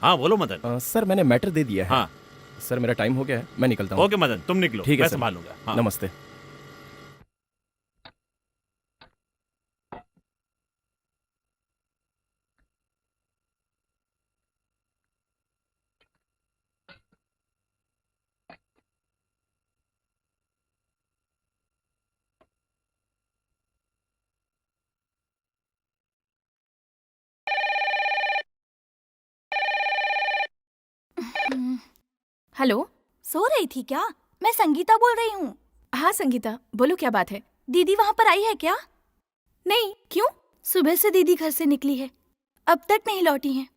हाँ बोलो मदन। सर मैंने मैटर दे दिया है। हाँ सर मेरा टाइम हो गया है, मैं निकलता हूँ। ओके मदन, तुम निकलो, ठीक है मैं सर। संभालूंगा। हाँ। नमस्ते। हेलो। सो रही थी क्या? मैं संगीता बोल रही हूँ। हाँ संगीता, बोलो क्या बात है? दीदी वहाँ पर आई है क्या? नहीं, क्यों? सुबह से दीदी घर से निकली है, अब तक नहीं लौटी हैं।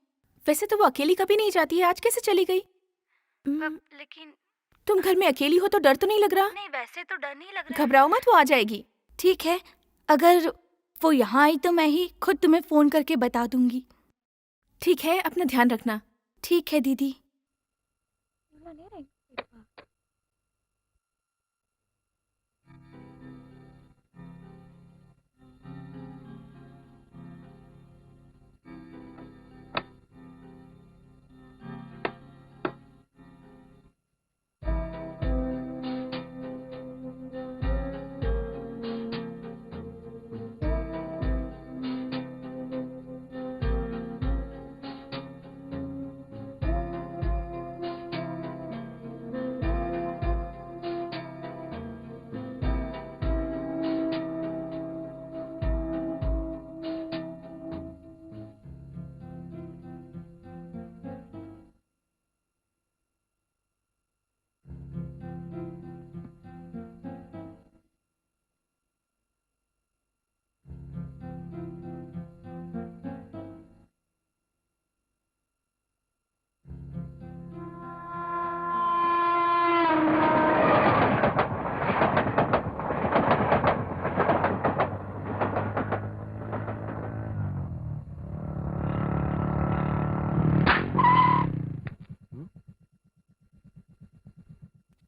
वैसे तो वो अकेली कभी नहीं जाती है, आज कैसे चली गई? लेकिन तुम घर में अकेली हो तो डर तो नहीं लग रहा? नहीं, वैसे तो डर नहीं लग रहा। घबराओ मत, वो आ जाएगी। ठीक है, अगर वो यहाँ आई तो मैं ही खुद तुम्हें फोन करके बता दूंगी। ठीक है, अपना ध्यान रखना। ठीक है दीदी।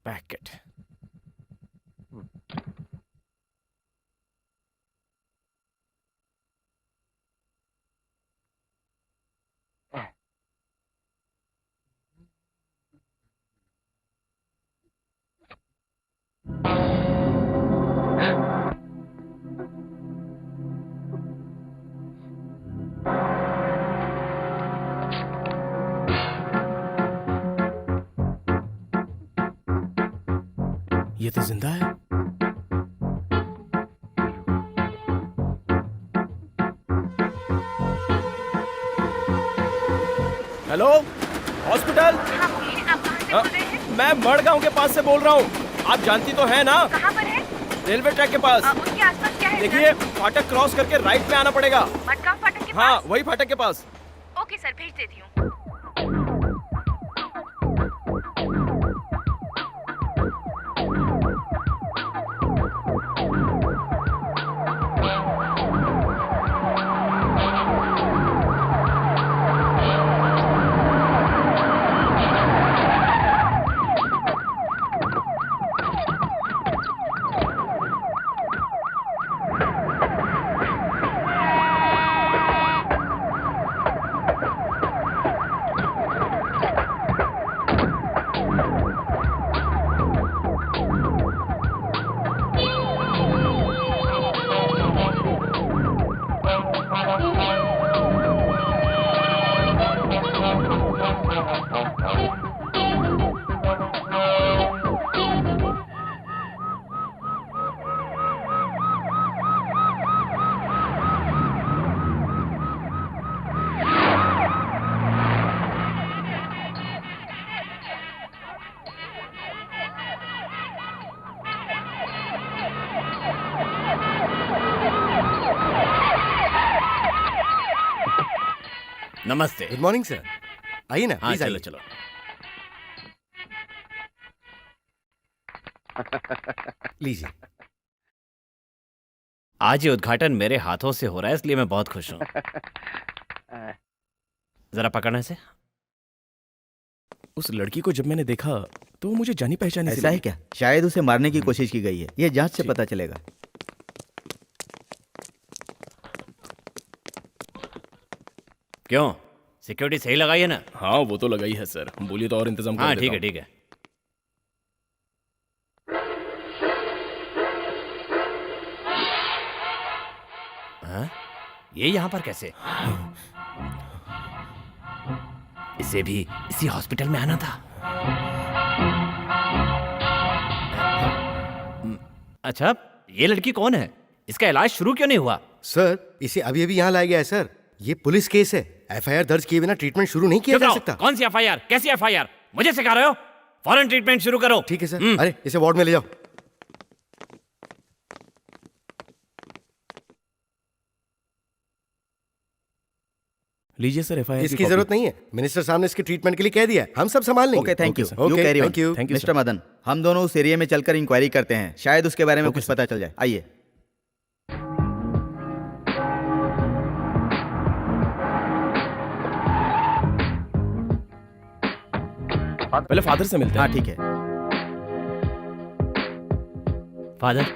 पैकेट। ये तो जिंदा है। Hello, hospital. हाँ बोलिए, आप कहाँ से बोल रहे हैं? मैं मड़गांव के पास से बोल रहा हूँ। आप जानती तो है ना, कहाँ पर है? रेलवे ट्रैक के पास। उसके आसपास क्या है? देखिए, फाटक क्रॉस करके राइट में आना पड़ेगा। मडगांव फाटक के हाँ, वही फाटक के पास। पास। ओके सर, भेज देती हूँ। नमस्ते। गुड मॉर्निंग सर, आइए ना। हाँ प्लीज चलो आइए। चलो। लीजिए। आज ये उद्घाटन मेरे हाथों से हो रहा है, इसलिए मैं बहुत खुश हूँ। जरा पकड़ने से। उस लड़की को जब मैंने देखा तो वो मुझे जानी पहचानी सी ऐसा है लगी। क्या? शायद उसे मारने की कोशिश की गई है, यह जांच से जी। पता चलेगा। क्यों, सिक्योरिटी सही लगाई है ना? हाँ वो तो लगा ही है सर, बोलिए तो और इंतजाम कर हाँ देता ठीक है हूँ। ठीक है। हाँ? ये यहाँ पर कैसे? इसे भी इसी हॉस्पिटल में आना था। अच्छा, ये लड़की कौन है? इसका इलाज शुरू क्यों नहीं हुआ? सर, इसे अभी अभी यहाँ लाया गया है सर। ये पुलिस केस है। एफआईआर दर्ज किए बिना ट्रीटमेंट शुरू नहीं किया चुप जा रहो। सकता। कौन सी एफआईआर? कैसी एफआईआर? मुझे सिखा रहे हो? फौरन ट्रीटमेंट शुरू करो। ठीक है सर। अरे इसे वार्ड में ले जाओ। लीजिए सर एफआईआर इसकी जरूरत नहीं है। मिनिस्टर साहब ने इसके ट्रीटमेंट के लिए कह दिया है। हम सब संभाल लेंगे। Okay thank you sir. You carry on thank you. Thank you, mister Madan, हम दोनों उस एरिया में चलकर इंक्वायरी करते हैं, शायद उसके बारे में कुछ पता चल जाए। आइए। पहले फादर से मिलते हैं। हाँ ठीक है। फादर,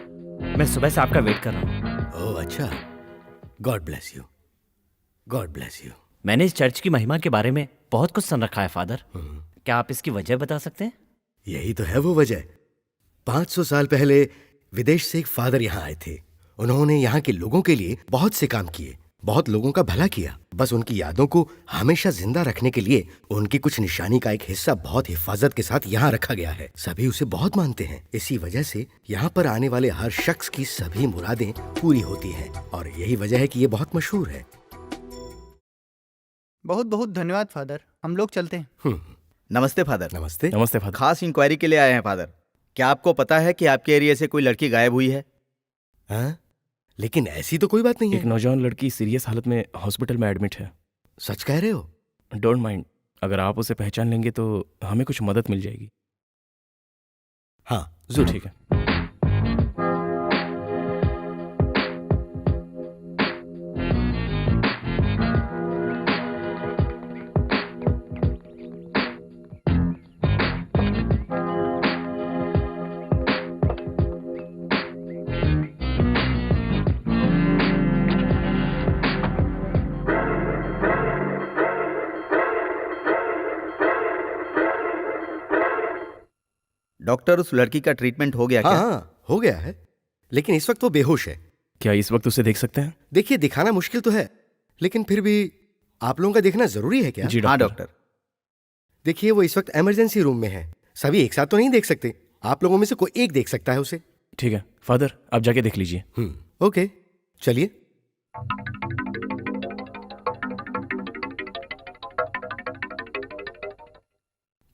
मैं सुबह से आपका वेट कर रहा हूँ। ओह अच्छा। God bless you. God bless you. मैंने इस चर्च की महिमा के बारे में बहुत कुछ सुन रखा है फादर। क्या आप इसकी वजह बता सकते हैं? यही तो है वो वजह। 500 साल पहले विदेश से एक फादर यहाँ आए थे। उन्होंने यहाँ के लोगों के लिए बहुत से काम किए, बहुत लोगों का भला किया। बस उनकी यादों को हमेशा जिंदा रखने के लिए उनकी कुछ निशानी का एक हिस्सा बहुत हिफाजत के साथ यहाँ रखा गया है। सभी उसे बहुत मानते हैं। इसी वजह से यहाँ पर आने वाले हर शख्स की सभी मुरादें पूरी होती हैं और यही वजह है कि ये बहुत मशहूर है। बहुत बहुत धन्यवाद फादर, हम लोग चलते हैं। नमस्ते फादर। नमस्ते। नमस्ते फादर। खास इंक्वायरी के लिए आए हैं फादर। क्या आपको पता है कि आपके एरिया से कोई लड़की गायब हुई है? हाँ? लेकिन ऐसी तो कोई बात नहीं एक है। नौजवान लड़की सीरियस हालत में हॉस्पिटल में एडमिट है। सच कह रहे हो? डोंट माइंड, अगर आप उसे पहचान लेंगे तो हमें कुछ मदद मिल जाएगी। हाँ जरूर। ठीक है। डॉक्टर, उस लड़की का ट्रीटमेंट हो गया हाँ क्या? हाँ हो गया है, लेकिन इस वक्त वो बेहोश है। क्या इस वक्त उसे देख सकते हैं? देखिए दिखाना मुश्किल तो है, लेकिन फिर भी आप लोगों का देखना जरूरी है क्या? जी हाँ डॉक्टर। डॉक्टर। देखिए वो इस वक्त इमरजेंसी रूम में है। सभी एक साथ तो नहीं देख सकते। आप लोगों में से कोई एक देख सकता है उसे। ठीक है फादर, आप जाके देख लीजिए। ओके चलिए।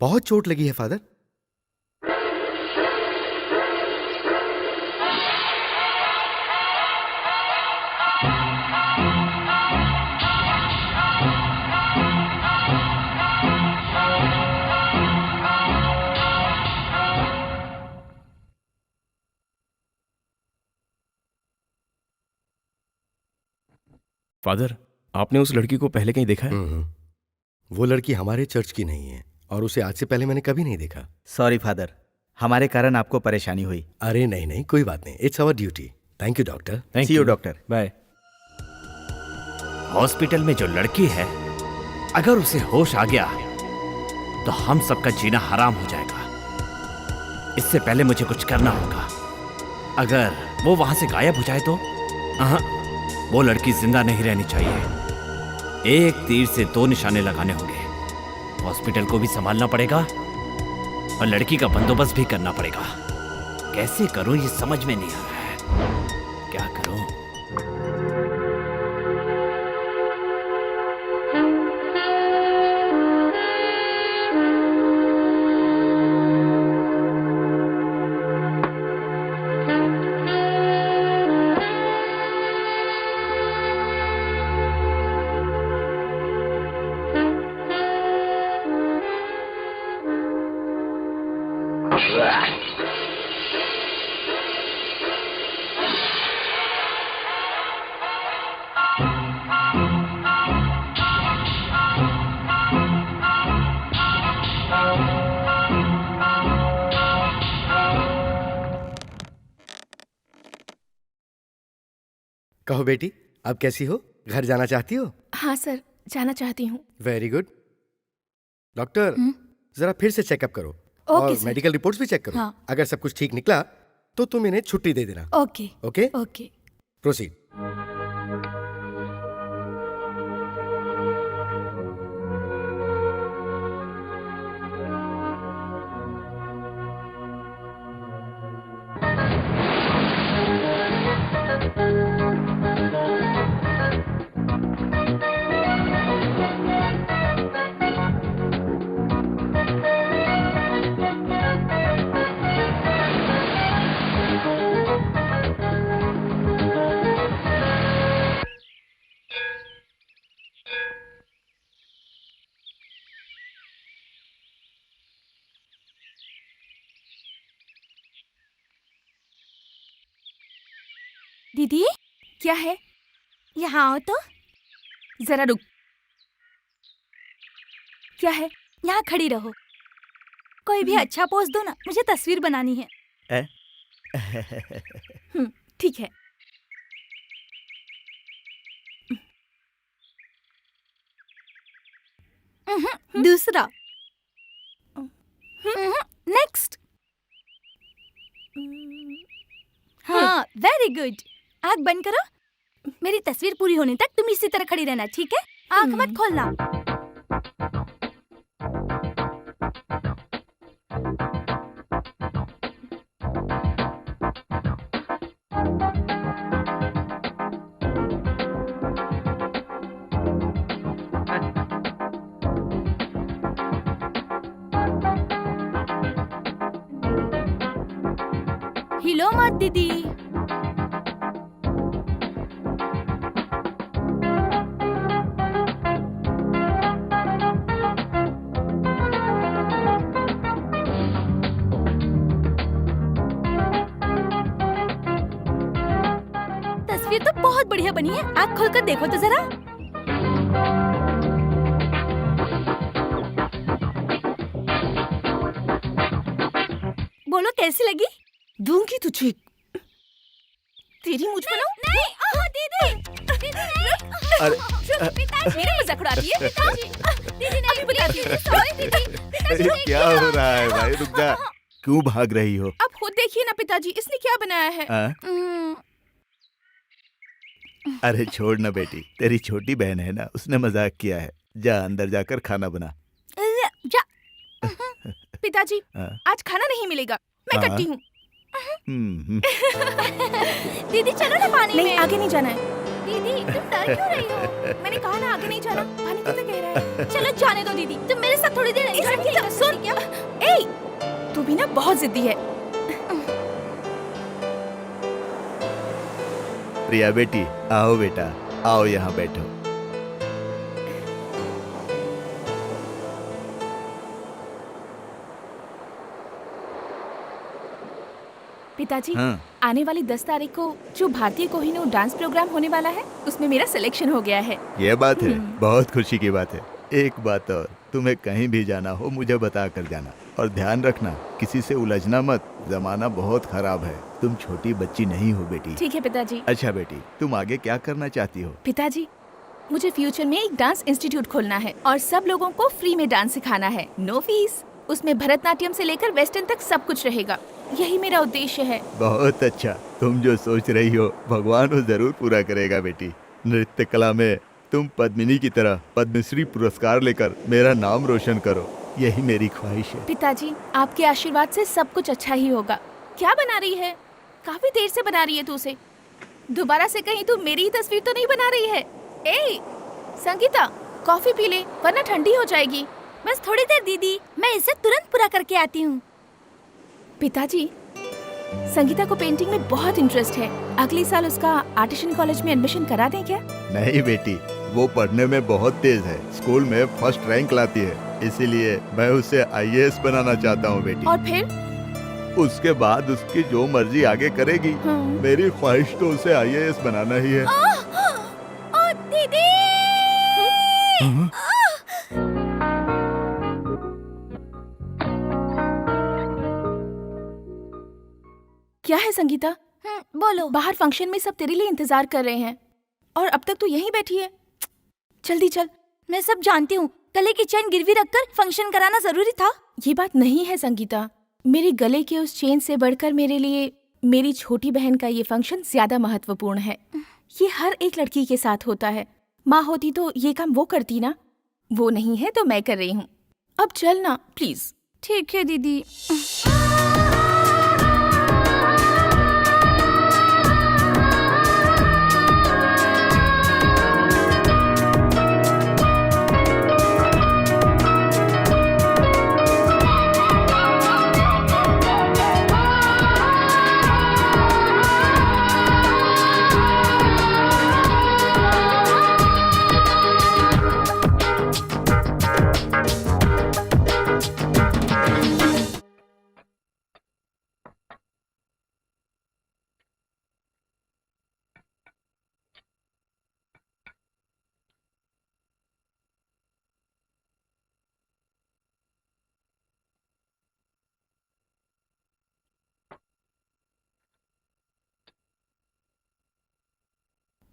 बहुत चोट लगी है फादर। फादर, आपने उस लड़की को पहले कहीं देखा है? वो लड़की हमारे चर्च की नहीं है और उसे आज से पहले मैंने कभी नहीं देखा। सॉरी फादर, हमारे कारण आपको परेशानी हुई। अरे नहीं नहीं कोई बात नहीं, it's our duty. Thank you doctor. Thank see you you. Doctor. Bye. Hospital में जो लड़की है, अगर उसे होश आ गया तो हम सबका जीना हराम हो जाएगा। इससे पहले मुझे कुछ करना होगा। अगर वो वहां से गायब हो जाए तो वो लड़की जिंदा नहीं रहनी चाहिए। एक तीर से दो निशाने लगाने होंगे। हॉस्पिटल को भी संभालना पड़ेगा और लड़की का बंदोबस्त भी करना पड़ेगा। कैसे करूं ये समझ में नहीं आ रहा है। क्या करूं? कहो बेटी, अब कैसी हो? घर जाना चाहती हो? हाँ सर, जाना चाहती हूँ। Very good. डॉक्टर, जरा फिर से चेकअप करो ओके और सर। मेडिकल रिपोर्ट्स भी चेक करो। हाँ। अगर सब कुछ ठीक निकला तो तुम इन्हें छुट्टी दे देना। Okay okay, okay. प्रोसीड। दीदी, क्या है? यहाँ आओ तो। जरा रुक। क्या है? यहाँ खड़ी रहो। कोई भी अच्छा पोज दो ना, मुझे तस्वीर बनानी है। ठीक है। दूसरा। नेक्स्ट। हाँ, वेरी गुड। आँख बंद करो। मेरी तस्वीर पूरी होने तक तुम इसी तरह खड़ी रहना, ठीक है? आँख मत खोलना। हिलो मत दीदी। तस्वीर तो बहुत बढ़िया बनी है। आँख खोलकर देखो तो जरा। बोलो कैसी लगी? दूंगी तुझे। तेरी मुझ पर नहीं, दीदी, दीदी नहीं। अरे मेरा मजाक उड़ा रही है। दीदी नहीं, अभी बताती हूँ। सॉरी दीदी। अरे क्या हो रहा है भाई, रुक जा। क्यों भाग रही हो? अब खुद देखिए ना पिताजी, इसने क्या बनाया है। हाँ? अरे छोड़ ना बेटी, तेरी छोटी बहन है ना, उसने मजाक किया है। जा अंदर जाकर खाना बना। जा। पिताजी, हाँ। आज खाना नहीं मिलेगा, मैं हाँ। कटती हूँ। दीदी चलो ना पानी नहीं, में। आगे नहीं जाना है। दीदी तुम डर क्यों रही हो? मैंने कहा ना आगे नहीं जाना। पानी कितना गहरा है। चलो जाने दो दीदी, तुम मेरे साथ थोड़ी देर एंजॉय इसकी कर सुन। क्या? ए, तू भी ना बहुत जिद्दी है। प्रिया बेटी, आओ बेटा, आओ यहाँ बैठो। पिताजी, हाँ। आने वाली 10 तारीख को जो भारतीय कोहिनूर डांस प्रोग्राम होने वाला है, उसमें मेरा सिलेक्शन हो गया है। ये बात है, बहुत खुशी की बात है। एक बात और, तुम्हें कहीं भी जाना हो मुझे बता कर जाना, और ध्यान रखना किसी से उलझना मत, जमाना बहुत खराब है। तुम छोटी बच्ची नहीं हो बेटी। ठीक है पिताजी। अच्छा बेटी, तुम आगे क्या करना चाहती हो? पिताजी, मुझे फ्यूचर में एक डांस इंस्टीट्यूट खोलना है और सब लोगों को फ्री में डांस सिखाना है, नो फीस। उसमें भरतनाट्यम से लेकर वेस्टर्न तक सब कुछ रहेगा। यही मेरा उद्देश्य है। बहुत अच्छा, तुम जो सोच रही हो भगवान वो जरूर पूरा करेगा बेटी। नृत्य कला में तुम पद्मिनी की तरह पद्मश्री पुरस्कार लेकर मेरा नाम रोशन करो, यही मेरी ख्वाहिश है। पिताजी, आपके आशीर्वाद से सब कुछ अच्छा ही होगा। क्या बना रही है? काफी देर से बना रही है तू उसे। दोबारा से कहीं तू मेरी ही तस्वीर तो नहीं बना रही है? ए, संगीता, कॉफी पी ले वरना ठंडी हो जाएगी। बस थोड़ी देर दीदी, मैं इसे तुरंत पूरा करके आती हूँ। पिताजी, संगीता को पेंटिंग में बहुत इंटरेस्ट है। अगले साल उसका आर्टिशन कॉलेज में एडमिशन करा दें क्या? नहीं बेटी, वो पढ़ने में बहुत तेज है, स्कूल में फर्स्ट रैंक लाती है, इसीलिए मैं उसे IAS बनाना चाहता हूँ बेटी। और फिर? उसके बाद उसकी जो मर्जी आगे करेगी। मेरी ख्वाहिश तो उसे IAS बनाना ही है। ओ दीदी! क्या है संगीता? बोलो। बाहर फंक्शन में सब तेरे लिए इंतजार कर रहे हैं और अब तक तू यहीं बैठी है। जल्दी चल, मैं सब जानती हूँ, गले की चेन गिरवी रखकर फंक्शन कराना जरूरी था। ये बात नहीं है संगीता। मेरे गले के उस चेन से बढ़कर मेरे लिए मेरी छोटी बहन का ये फंक्शन ज्यादा महत्वपूर्ण है। ये हर एक लड़की के साथ होता है। माँ होती तो ये काम वो करती ना, वो नहीं है तो मैं कर रही हूँ। अब चल ना प्लीज। ठीक है दीदी।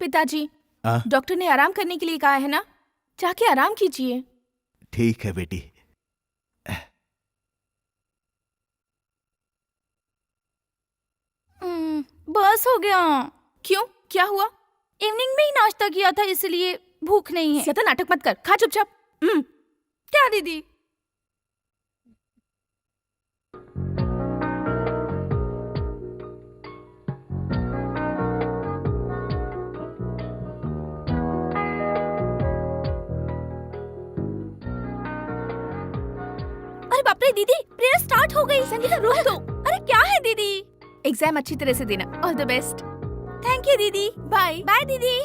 पिताजी, आ? डॉक्टर ने आराम करने के लिए कहा है ना, जाके आराम कीजिए। ठीक है बेटी। बस हो गया। क्यों, क्या हुआ? इवनिंग में ही नाश्ता किया था इसलिए भूख नहीं है। ज्यादा नाटक मत कर, खा चुपचाप। क्या दीदी? अरे बाप रे दीदी, प्रेयर स्टार्ट हो गई। संगीता रोक दो। अरे क्या है दीदी? एग्जाम अच्छी तरह से देना। All the best. Thank you दीदी। बाय बाय दीदी।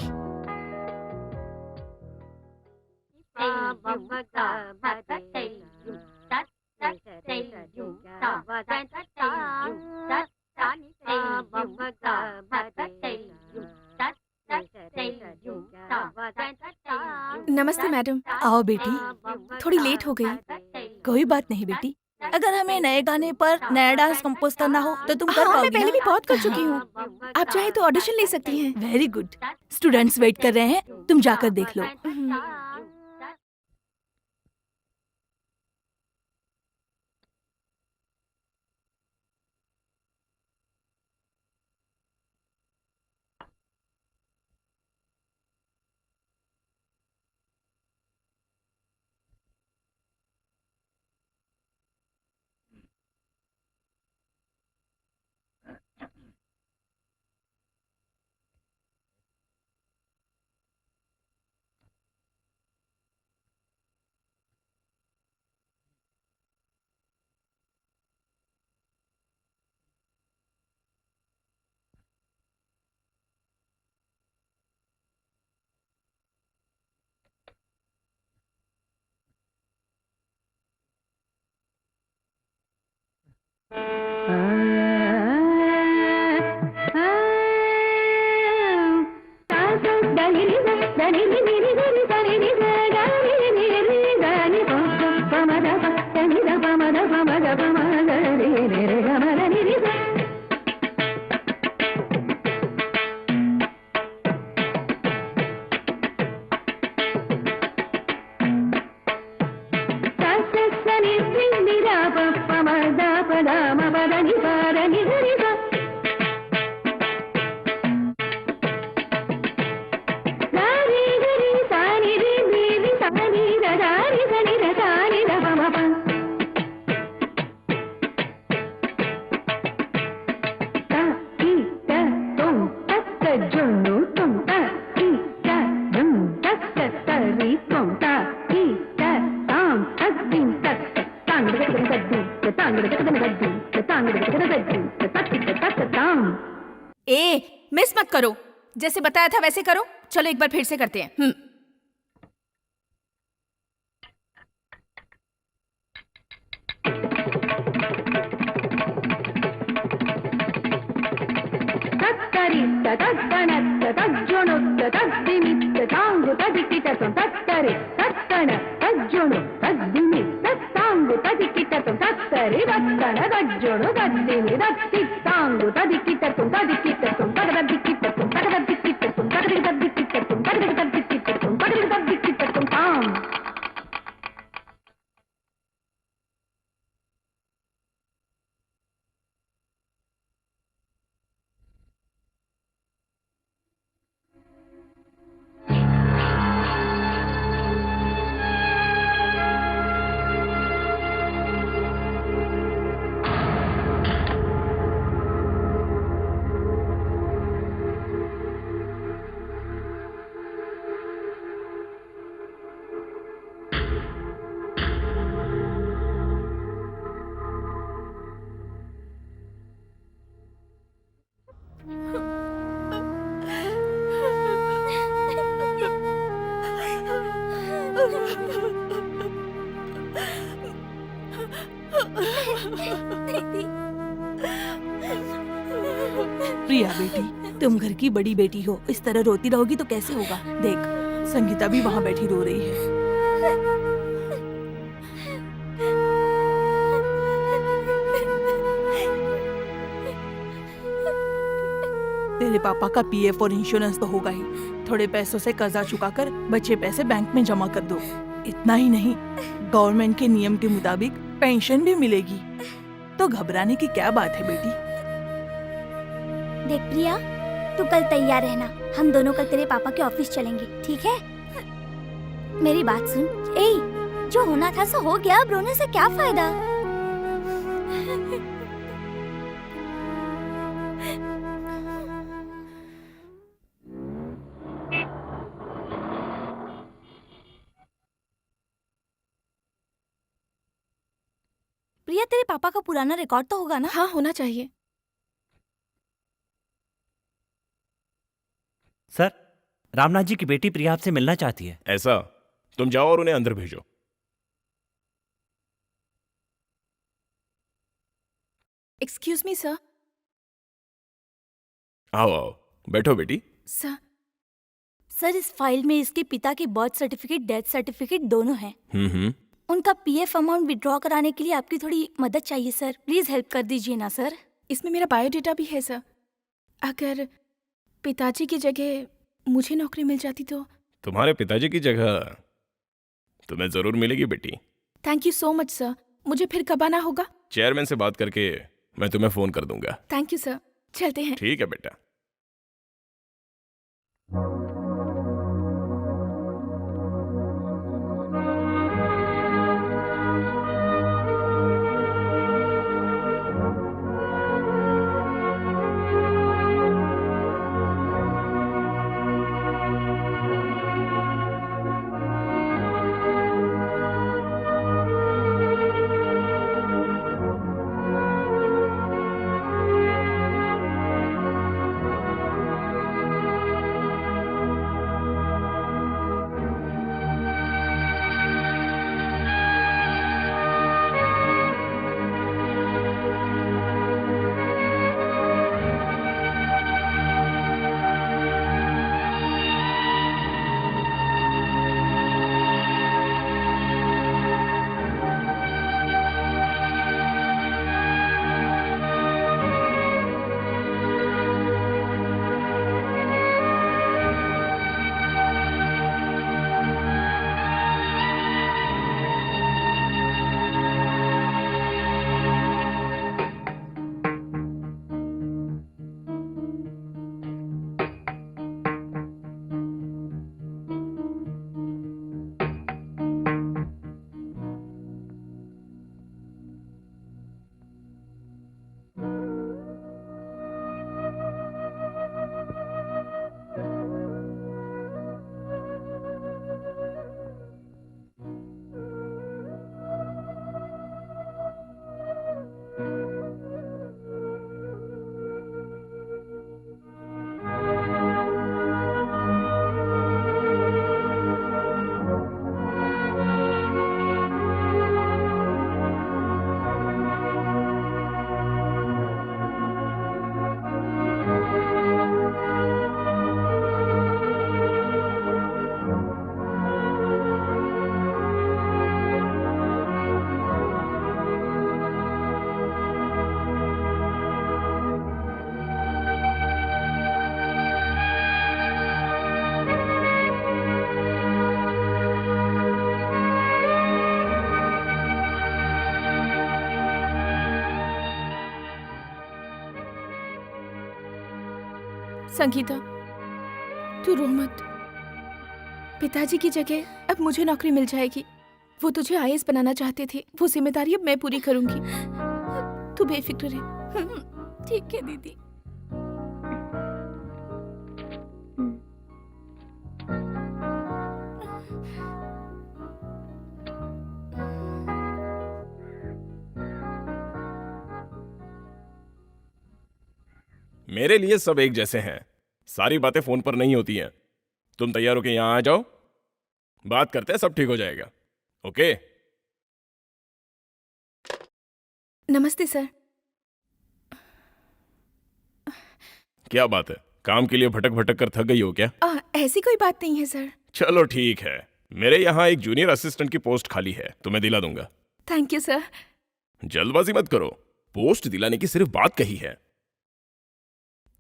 नमस्ते मैडम। आओ बेटी। थोड़ी लेट हो गई। कोई बात नहीं बेटी, अगर हमें नए गाने पर नया डांस कंपोज करना हो तो तुम कर हाँ, मैं पाओगी पहले ना? भी बहुत कर चुकी हूँ। आप चाहे तो ऑडिशन ले सकती हैं। Very good. स्टूडेंट्स वेट कर रहे हैं, तुम जाकर देख लो। ए, मिस मत करो। जैसे बताया था वैसे करो। चलो एक बार फिर से करते हैं। प्रिया बेटी, तुम घर की बड़ी बेटी हो, इस तरह रोती रहोगी तो कैसे होगा। देख, संगीता भी वहाँ बैठी रो रही है। तेरे पापा का पीएफ और इंश्योरेंस तो होगा ही, थोड़े पैसों से कर्जा चुकाकर बचे पैसे बैंक में जमा कर दो। इतना ही नहीं, गवर्नमेंट के नियम के मुताबिक पेंशन भी मिलेगी, तो घबराने की क्या बात है बेटी। देख प्रिया, तू कल तैयार रहना, हम दोनों कल तेरे पापा के ऑफिस चलेंगे, ठीक है? मेरी बात सुन, ए, जो होना था सो हो गया, अब रोने से क्या फायदा। प्रिया, तेरे पापा का पुराना रिकॉर्ड तो होगा ना? हाँ, होना चाहिए। सर, रामनाथ जी की बेटी प्रिया आपसे मिलना चाहती है। ऐसा? तुम जाओ और उन्हें अंदर भेजो। Excuse me sir. आओ आओ, बैठो बेटी। सर, सर, इस फाइल में इसके पिता के बर्थ सर्टिफिकेट, डेथ सर्टिफिकेट दोनों हैं। हम्म। उनका पीएफ अमाउंट विड्रॉ कराने के लिए आपकी थोड़ी मदद चाहिए सर, प्लीज हेल्प कर दीजिए ना सर। इसमें मेरा बायोडेटा भी है सर। अगर पिताजी की जगह मुझे नौकरी मिल जाती तो। तुम्हारे पिताजी की जगह तुम्हें जरूर मिलेगी बेटी। Thank you so much sir. मुझे फिर कब आना होगा? चेयरमैन से बात करके मैं तुम्हें फोन कर दूंगा। Thank you sir. चलते हैं। ठीक है बेटा। संगीता, तू रो मत। पिताजी की जगह अब मुझे नौकरी मिल जाएगी। वो तुझे आईएएस बनाना चाहते थे, वो जिम्मेदारी अब मैं पूरी करूंगी। तू बेफिक्र रह। ठीक है दीदी। मेरे लिए सब एक जैसे हैं। सारी बातें फोन पर नहीं होती हैं। तुम तैयार होके यहां आ जाओ, बात करते हैं, सब ठीक हो जाएगा। ओके? नमस्ते सर। क्या बात है, काम के लिए भटक भटक कर थक गई हो क्या? ऐसी कोई बात नहीं है सर। चलो ठीक है, मेरे यहाँ एक जूनियर असिस्टेंट की पोस्ट खाली है, तुम्हें दिला दूंगा। Thank you sir. जल्दबाजी मत करो, पोस्ट दिलाने की सिर्फ बात कही है,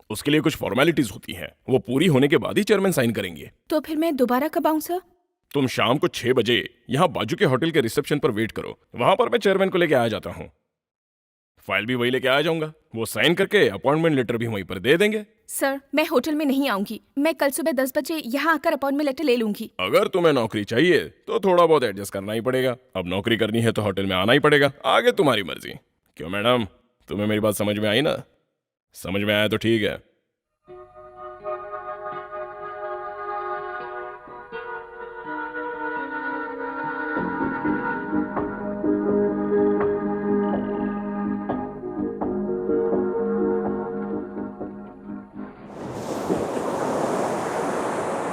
उसके लिए कुछ फॉर्मेलिटीज होती हैं, वो पूरी होने के बाद ही चेयरमैन साइन करेंगे। तो फिर मैं दोबारा कब आऊँ सर? तुम शाम को 6 बजे यहाँ बाजू के होटल के रिसेप्शन पर वेट करो, वहां पर मैं चेयरमैन को लेके आ जाता हूँ। फाइल भी वही लेके आ जाऊंगा, वो साइन करके अपॉइंटमेंट लेटर भी वहीं पर दे देंगे। सर मैं होटल में नहीं आऊंगी, मैं कल सुबह 10 बजे यहाँ आकर अपॉइंटमेंट लेटर ले लूंगी। अगर तुम्हें नौकरी चाहिए तो थोड़ा बहुत एडजस्ट करना ही पड़ेगा, अब नौकरी करनी है तो होटल में आना ही पड़ेगा, आगे तुम्हारी मर्जी। क्यों मैडम, तुम्हें मेरी बात समझ में आई ना? समझ में आया तो ठीक है।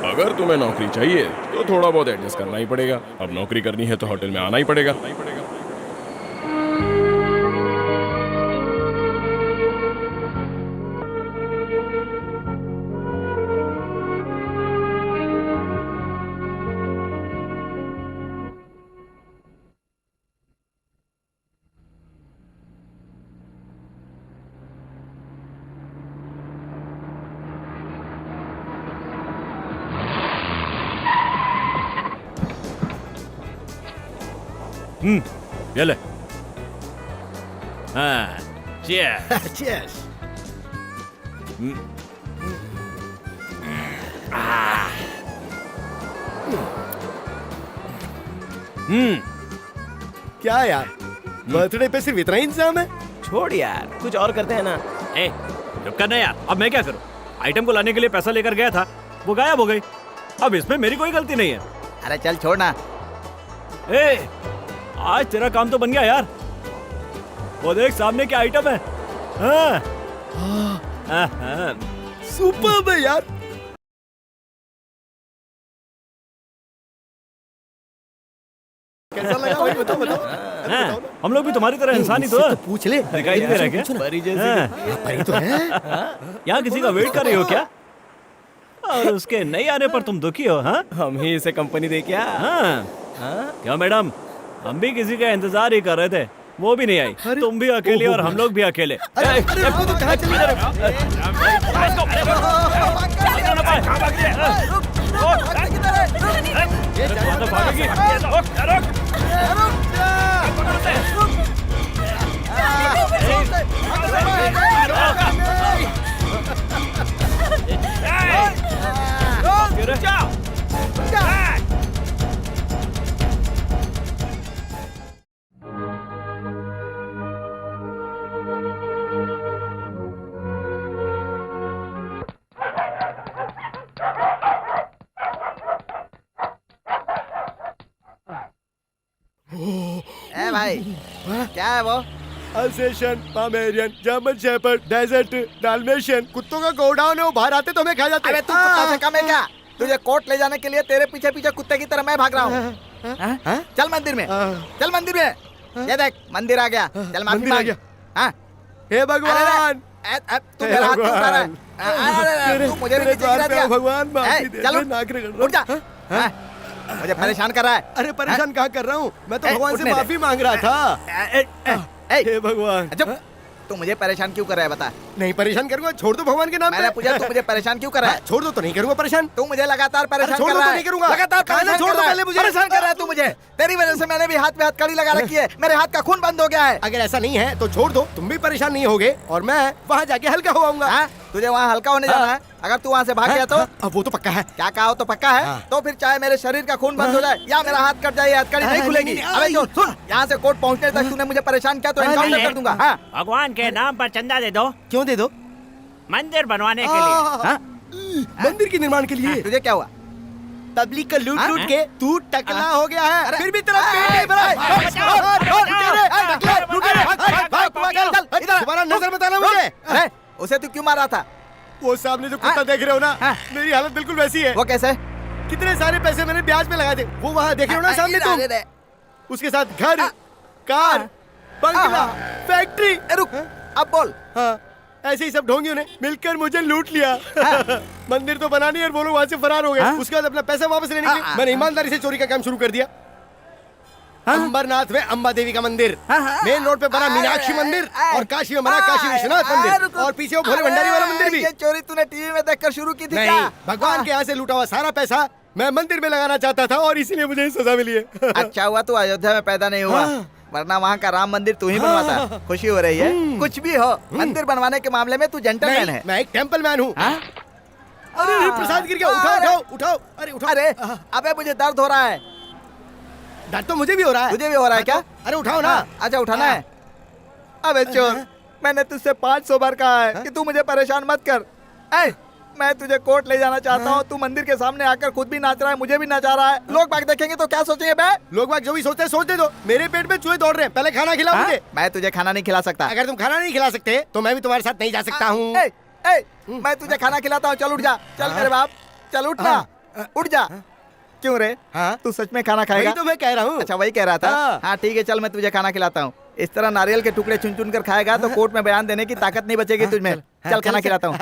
अगर तुम्हें नौकरी चाहिए तो थोड़ा बहुत एडजस्ट करना ही पड़ेगा, अब नौकरी करनी है तो होटल में आना ही पड़ेगा। ये ले। हाँ, cheers। Cheers। क्या यार, बर्थडे पे सिर्फ इतना ही इंतजाम है? छोड़ यार, कुछ और करते हैं ना। ए, चुप करना यार, अब मैं क्या करूं? आइटम को लाने के लिए पैसा लेकर गया था, वो गायब हो गई। अब इसमें मेरी कोई गलती नहीं है। अरे चल छोड़ ना। ए, आज तेरा काम तो बन गया यार। वो देख सामने क्या आइटम है। हाँ। सुपर्ब है यार। कैसा लगा भाई, बताओ बताओ। हाँ, हम लोग भी तुम्हारी तरह इंसान ही तो इससे हैं। तो पूछ ले। दिखाई दे रहा है क्या? परी जैसी। हाँ, परी तो है। यहाँ किसी का वेट कर रही हो क्या? और उसके नहीं आने पर तुम दुखी हो? हाँ हम ही इसे कंपनी दे क्या? हाँ। क्या मैडम, हम भी किसी का इंतजार ही कर रहे थे, वो भी नहीं आई। तुम भी अकेले और हम लोग भी अकेले। अरे वो तो कहाँ चली जा रहे ए भाई, क्या है वो? Alsatian, Pomeranian, German shepherd, desert, Dalmatian, कुत्तों का गोडाउन है, वो बाहर आते तो हमें खा जाते। अबे तू कुत्ता से कम है क्या? तुझे कोर्ट ले जाने के लिए तेरे पीछे पीछे कुत्ते की तरह मैं भाग रहा हूँ। चल मंदिर में, चल मंदिर में। ये देख मंदिर आ गया, चल माफी मंदिर आ मांग। गया। हाँ? हे भगवान, तू मेरा हाथ क्यों उठा रहा है? तू मुझे भी नीचे गिरा दिया। भगवान माफी दे, चल मैं नाक रगड़ उठ जा। हाँ? मुझे परेशान कर रहा है। अरे परेशान कहाँ कर रहा हूँ, मैं तो ए, भगवान से उठने दे। माफी मांग रहा था। हे भगवान, जब तू मुझे परेशान क्यों कर रहा है बता? नहीं परेशान करूंगा, छोड़ दो भगवान के नाम मैंने पे। पूछा तू मुझे परेशान क्यों कर रहा है? छोड़ दो तो नहीं करूंगा परेशान। तू मुझे लगातार परेशान छोड़ कर दो रहा तो है। नहीं करूंगा। लगातार परेशान छोड़ कर दो रहा है। पहले मुझे। परेशान कर रहा है तू मुझे। तेरी वजह से मैंने भी हाथ पे हथकड़ी लगा रखी है, मेरे हाथ का खून बंद हो गया है। अगर ऐसा नहीं है तो छोड़ दो, तुम भी परेशान नहीं होगे और मैं वहाँ जाके हल्का हो आऊंगा। हाँ? तुझे वहाँ हल्का होने जाना है? अगर तू वहाँ से भाग गया तो? अब वो तो पक्का है। क्या कहा हो तो पक्का है? हाँ। तो फिर चाहे मेरे शरीर का खून बंद हो जाए या मेरा हाथ कट जाए, ये हथकड़ी नहीं खुलेगी। अबे सुन, यहाँ से कोर्ट पहुँचने तक तूने मुझे परेशान किया तो एनकाउंटर कर दूंगा। हाँ? भगवान के नाम पर चंदा दे दो, क्यों दे दो? मंदिर बनवाने के लिए। हाँ? मंदिर के निर्माण के लिए। तुझे क्या हुआ? पब्लिक को लूट हाँ? लूट के तू टकला हो गया है, अरे, फिर भी तेरा पेट नहीं भरा है। तुम्हारा नजर बताना मुझे। अरे उसे तू क्यों मारा था? वो सामने जो कुत्ता हाँ? देख रहे हो ना, हाँ? मेरी हालत बिल्कुल वैसी है। वो कैसे? कितने सारे पैसे मैंने ब्याज पे लगाए थे, वो वहाँ देख रहे हो ना सामने तुम। उसके साथ घर, कार, बंगला, फैक्ट्री। रुक, अब बोल। हाँ, ऐसे ही सब ढोंगियों ने मिलकर मुझे लूट लिया। मंदिर तो बना नहीं और वो लोग वहाँ से फरार हो गए। उसके बाद अपना पैसा वापस लेने के लिए मैंने ईमानदारी से चोरी का काम शुरू कर दिया। अंबरनाथ में अम्बा देवी का मंदिर, मेन रोड पे बना मीनाक्षी मंदिर और काशी में बना काशी विश्वनाथ मंदिर और पीछे वो भोले भंडारी वाला मंदिर भी। ये चोरी तूने टीवी में देखकर शुरू की थी नहीं, क्या? भगवान के यहाँ से लूटा हुआ सारा पैसा मैं मंदिर में लगाना चाहता था और इसीलिए मुझे सजा मिली है। अच्छा हुआ तू अयोध्या में पैदा नहीं हुआ, वरना वहाँ का राम मंदिर तू ही बनवाता। खुशी हो रही है? कुछ भी हो, मंदिर बनवाने के मामले में तू जेंटलमैन है। मैं एक टेम्पल मैन हूँ। अरे प्रसाद गिर गया, उठाओ उठाओ उठाओ। अरे उठाओ। अरे अबे मुझे दर्द हो रहा है। दर्द तो मुझे भी हो रहा है। तुझे भी हो रहा है क्या? अरे उठाओ ना। अच्छा उठाना है। अबे चोर, मैंने तुझसे 500 बार कहा है कि तू मुझे परेशान मत कर। मैं तुझे कोर्ट ले जाना चाहता हूँ, तू मंदिर के सामने आकर खुद भी नाच रहा है, मुझे भी नचा रहा है। लोग बाग देखेंगे तो क्या सोचेंगे बे? लोग बाग जो भी सोचते हैं सोचने दो, मेरे पेट में चूहे दौड़ रहे हैं। पहले खाना खिलाओ मुझे। मैं तुझे खाना नहीं खिला सकता। अगर तुम खाना नहीं खिला सकते तो मैं भी तुम्हारे साथ नहीं जा सकता हूँ। मैं तुझे खाना खिलाता हूँ, चल उठ जा। चल मेरे बाप, चल उठ ना, उठ जा। क्यों रे? हाँ? तू सच में खाना खाएगा? वही तो मैं कह रहा हूँ। अच्छा वही कह रहा था। हाँ ठीक है, चल मैं तुझे खाना खिलाता हूँ। इस तरह नारियल के टुकड़े चुन चुन कर खाएगा तो कोर्ट में बयान देने की ताकत नहीं बचेगी तुझमें। चल खाना खिलाता हूँ।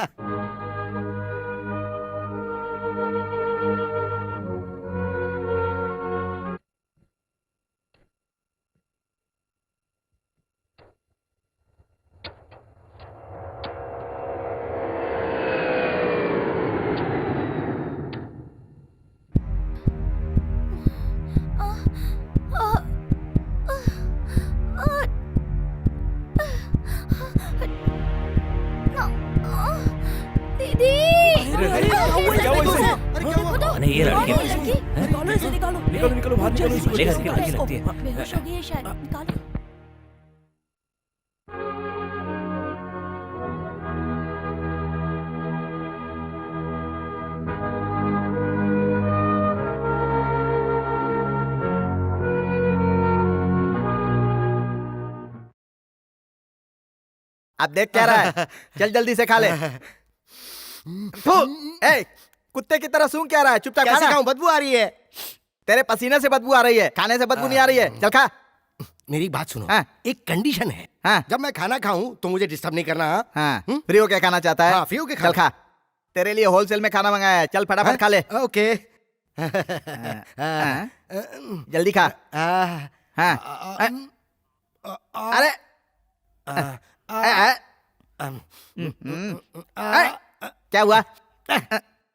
नहीं ये लड़की निकालो इसे, निकालो निकालो निकालो बाहर निकालो, चलेगा इसकी लड़की लगती है। बेहोश हो गई है शायद, निकालो। अब देख क्या रहा है, चल जल्दी से खा ले। कुत्ते की तरह सूंघ क्या रहा है? चुपचाप कैसे खाना। खाऊं? बदबू आ रही है। तेरे पसीने से बदबू आ रही है, खाने से बदबू नहीं आ रही है। चल खा। मेरी बात सुनो। हाँ। एक कंडीशन है। हाँ। जब मैं खाना खाऊं तो मुझे डिस्टर्ब नहीं करना। हाँ फ्री होके खाना चाहता है? हाँ, फ्री होके चल खा। तेरे लिए होलसेल में खाना मंगाया है, चल फटाफट खा ले। ओके। जल्दी खा। हाँ। अरे क्या हुआ?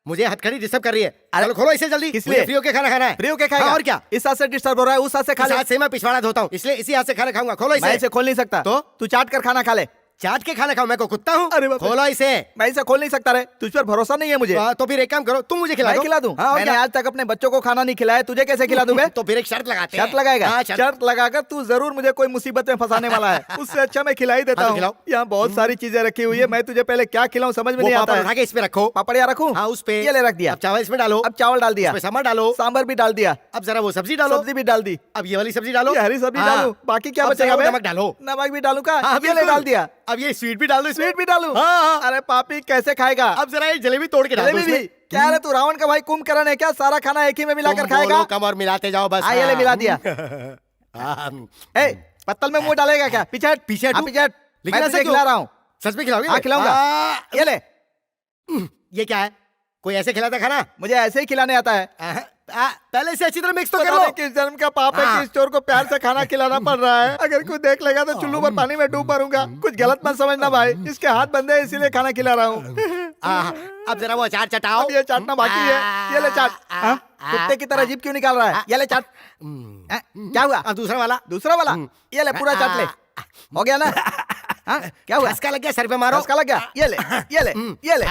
मुझे हथकड़ी डिस्टर्ब कर रही है। चलो खोलो इसे जल्दी। किस मुझे लिए? फ्री होके खाना खाना है। फ्री होके खाएगा? हाँ, और क्या? इस हाथ से डिस्टर्ब हो रहा है, उस हाथ से खा इस ले। हाथ से मैं पिछवाड़ा धोता हूँ, इसलिए इसी हाथ से खाना खाऊंगा। खोलो मैं इसे। इसे खोल नहीं सकता। तो? तू चाट कर खाना खा ले। चाट के खाना खाऊं? मैं को कुत्ता हूँ? अरे बाप रे। खोलो इसे। मैं इसे खोल नहीं सकता रे, तुझ पर भरोसा नहीं है मुझे। तो फिर एक काम करो, तुम मुझे खिला मैं दो। खिला दूं? हाँ, और मैंने क्या? आज तक अपने बच्चों को खाना नहीं खिलाया, तुझे कैसे खिला दूं मैं? तो फिर एक शर्त लगाते हैं। शर्त लगाएगा? हाँ, शर्त लगाकर तू जरूर मुझे कोई मुसीबत में फंसाने वाला है। उससे अच्छा मैं खिला ही देता हाँ, तो हूँ। खिलाओ। यहाँ बहुत सारी चीजें रखी हुई है, मैं तुझे पहले क्या खिलाऊं समझ में वो नहीं आता पापड़ है। उठा के इस पे रखो। पापड़िया रखूं? हाँ, उस पे। ये ले रख दिया। अब चावल इसमें डालो। अब चावल डाल दिया। उसमें सांभर डालो। सांबर भी डाल दिया। अब जरा वो सब्जी डालो। सब्जी भी डाल दी। अब ये वाली सब्जी डालो। ये हरी सब्जी हाँ। डालूं? बाकी क्या अब बचेगा? जरा वो बे? नमक डालो। नमक भी डालूं का? हाँ, ये ले बिल्कुल। डाल दिया। अब ये स्वीट भी डाल दो। स्वीट भी डालूं? हाँ। अरे पापी कैसे खाएगा? अब जरा ये जलेबी तोड़ के डाल दो जलेबी भी? उसमें। क्या रे तू रावण का भाई कुंभकर्ण है क्या? सारा खाना एक ही में मिलाकर तुम खाएगा? दोनों कम और मिलाते जाओ बस। हाँ, ये ले मिला दिया। हाँ। ए, पत्तल में मुंह डालेगा क्या? पीछे हट। पीछे हटूं? हाँ, पीछे हट। लेकिन मैं ऐसे तुझे क्यों? खिला रहा हूँ। सच में खिलाओगे? हाँ खिलाऊंगा। ये ले। ये क्या है? कोई ऐसे खिलाता खाना? मुझे ऐसे ही खिलाने आता है। पहले से अच्छी तरह मिक्स तो पता कर लो। नहीं किस जन्म का पाप है कि इस चोर को प्यार से खाना खिलाना पड़ रहा है। अगर कोई देख लेगा तो चुल्लू पर पानी में डूब मरूंगा। कुछ गलत मत समझना भाई, इसके हाथ बंधे हैं इसीलिए खाना खिला रहा हूँ। अब जरा वो अचार चटाओ। अब ये चाटना बाकी है। ये ले चाट। हाँ? कुत्ते की तरह जीभ क्यों निकाल रहा है? ये ले चाट। क्या हुआ? अब दूसरा वाला। दूसरा वाला? ये ले पूरा चाट ले। हो गया ना? हाँ? क्या हुआ? इसका लग गया, सर पे मारो। इसका लग गया? ये ले, ये ले, ये ले।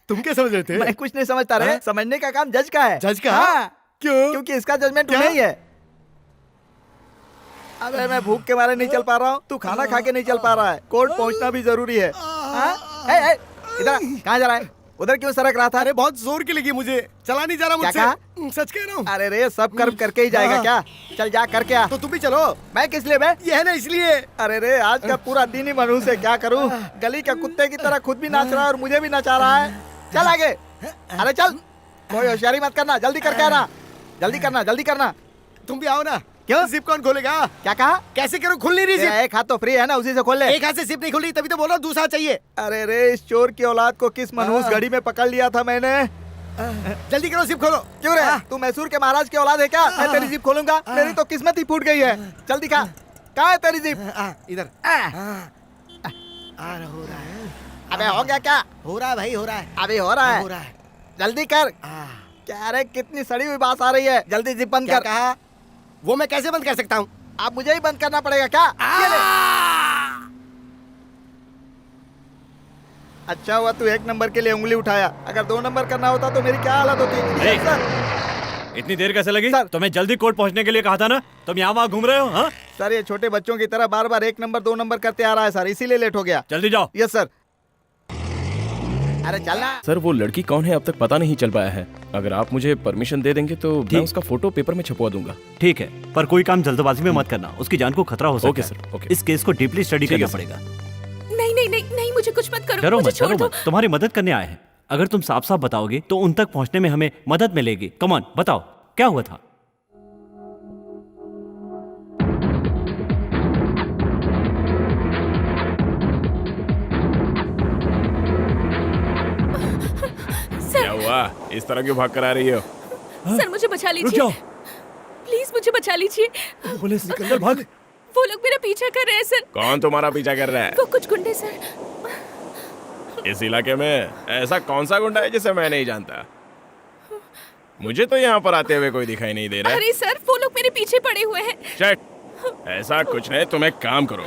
तुम क्या समझ रहे थे? मैं कुछ नहीं समझता रे, समझने का काम जज का है। जज का? हाँ, क्यों? क्योंकि इसका जजमेंट नहीं है। अबे मैं भूख के मारे नहीं चल पा रहा हूँ, तू खाना खा के नहीं चल पा रहा है। कोर्ट पहुँचना भी जरूरी है। हाँ? इधर कहाँ जा रहा है? उधर क्यों सरक रहा था? अरे बहुत जोर की लगी मुझे, चला नहीं जा रहा मुझसे। क्या सच कह रहा हूँ। अरे रे सब कर्म करके ही जाएगा क्या? चल जा करके आ। तो तुम भी चलो। मैं किस लिए बे? ये है ना इसलिए। अरे रे आज का पूरा दिन ही मनहूस है, क्या करूं? गली का कुत्ते की तरह खुद भी नाच रहा है और मुझे भी नचा रहा है। चल आगे। अरे चल, कोई होशियारी मत करना, जल्दी करके आना। जल्दी करना, जल्दी करना। तुम भी आओ ना। क्यों? जिप कौन खोलेगा? क्या कहा? कैसे करूं? खुल नहीं रही तेरा जिप। एक हाथ तो फ्री है ना, उसी से खोल ले। एक हाथ से जिप नहीं खुल रही, तभी तो बोल रहा हूं दूसरा चाहिए। अरे रे, इस चोर की औलाद को किस मनहूस घड़ी में पकड़ लिया था मैंने। जल्दी करो, जिप खोलो। क्यों रे, तू मैसूर के महाराज की औलाद है क्या? मैं तेरी जीप खोलूंगा? मेरी तो किस्मत ही फूट गई है। जल्दी दिखा, कहाँ है तेरी जीप? इधर हो रहा है। अबे हो गया क्या? हो रहा है भाई, हो रहा है। अभी हो रहा हो रहा है, है। जल्दी कर। क्या रे, कितनी सड़ी हुई बात आ रही है। जल्दी जीप बंद क्या कर। कहा? वो मैं कैसे बंद कर सकता हूँ? अब मुझे ही बंद करना पड़ेगा क्या? ये ले। अच्छा हुआ तू 1 नंबर के लिए उंगली उठाया, अगर 2 नंबर करना होता तो मेरी क्या हालत होती। ए! सर, इतनी देर कैसे लगी? सर। तुम्हें जल्दी कोर्ट पहुंचने के लिए कहा था ना, तुम यहाँ वहाँ घूम रहे हो? हाँ, सर ये छोटे बच्चों की तरह बार बार 1 नंबर 2 नंबर करते आ रहा है सर, इसीलिए लेट हो गया। जल्दी जाओ। Yes sir. अरे चलना। सर वो लड़की कौन है अब तक पता नहीं चल पाया है। अगर आप मुझे परमिशन दे देंगे तो मैं उसका फोटो पेपर में छपवा दूंगा। ठीक है, पर कोई काम जल्दबाजी में मत करना, उसकी जान को खतरा हो सकता ओके है। Sir, okay. इस केस को डीपली स्टडी ठीक है, करना सर। पड़ेगा। नहीं नहीं नहीं नहीं, मुझे कुछ मत करो, डरो मुझे मत, छोड़ डरो दो। मत, तुम्हारी मदद करने आए हैं। अगर तुम साफ साफ बताओगे तो उन तक पहुंचने में हमें मदद मिलेगी। कम ऑन, बताओ क्या हुआ था? क्या हुआ? इस तरह क्यों भाग कर आ रही हो? सर मुझे बचा रुक लीजिए, जाओ। प्लीज मुझे बचा लीजिए। पुलिस, निकल भाग। वो लोग मेरा पीछा कर रहे हैं सर। कौन तुम्हारा पीछा कर रहा है? वो कुछ गुंडे सर। इस इलाके में ऐसा कौन सा गुंडा है जिसे मैं नहीं जानता? मुझे तो यहाँ पर आते हुए कोई दिखाई नहीं दे रहा है। अरे सर, वो लोग मेरे पीछे पड़े हुए हैं। शट! ऐसा कुछ नहीं, तुम एक काम करो,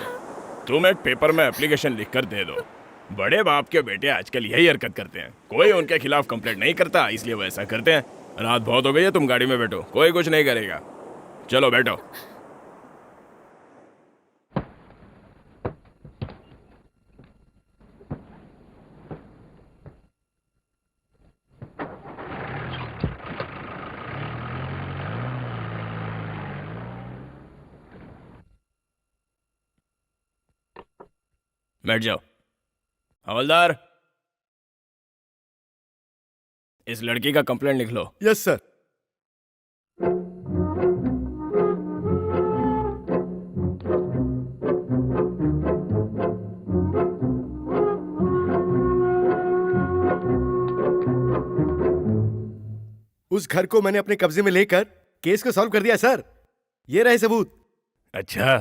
तुम एक पेपर में एप्लीकेशन लिखकर दे दो। बड़े बाप के बेटे आजकल यही हरकत करते हैं, कोई उनके खिलाफ कंप्लेंट नहीं करता, इसलिए वो ऐसा करते हैं। रात बहुत हो गई है, तुम गाड़ी में बैठो, कोई कुछ नहीं करेगा। चलो बैठो। बैठ जाओ। हवलदार, इस लड़की का कंप्लेंट लिख लो। Yes sir. उस घर को मैंने अपने कब्जे में लेकर केस को सॉल्व कर दिया सर। ये रहे सबूत। अच्छा,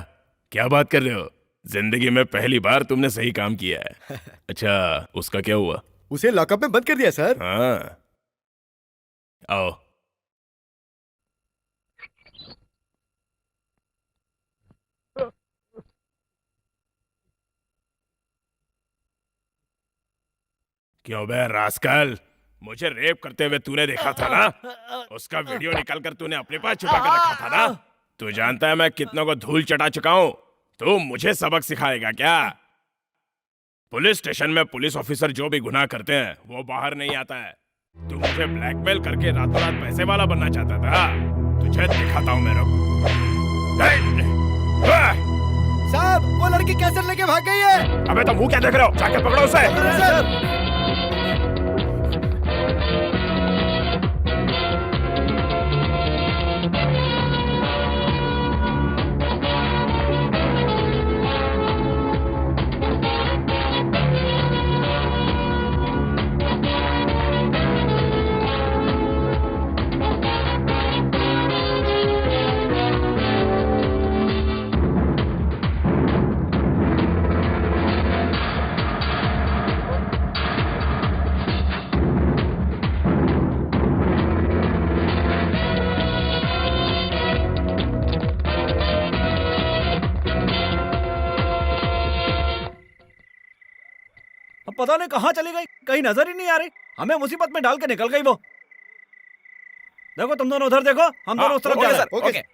क्या बात कर रहे हो? जिंदगी में पहली बार तुमने सही काम किया है। अच्छा, उसका क्या हुआ? उसे लॉकअप में बंद कर दिया सर। हाँ, आओ। क्यों बे रास्कल, मुझे रेप करते हुए तूने देखा था ना? उसका वीडियो निकालकर तूने अपने पास छुपा कर रखा था ना? तू जानता है मैं कितनों को धूल चटा चुका हूं? तू मुझे सबक सिखाएगा क्या? पुलिस स्टेशन में पुलिस ऑफिसर जो भी गुनाह करते हैं वो बाहर नहीं आता है। तू मुझे ब्लैकमेल करके रातों रात पैसे वाला बनना चाहता था? तुझे दिखाता हूं मैं। साहब, वो लड़की कैसेट लेके भाग गई है। अबे तुम मुंह क्या देख रहे हो? जाके पकड़ो उसे। सर। अब पता नहीं कहाँ चली गई, कहीं नजर ही नहीं आ रही। हमें मुसीबत में डाल के निकल गई वो। देखो तुम दोनों उधर देखो, हम दोनों उस तरफ जा रहे हैं। Okay sir.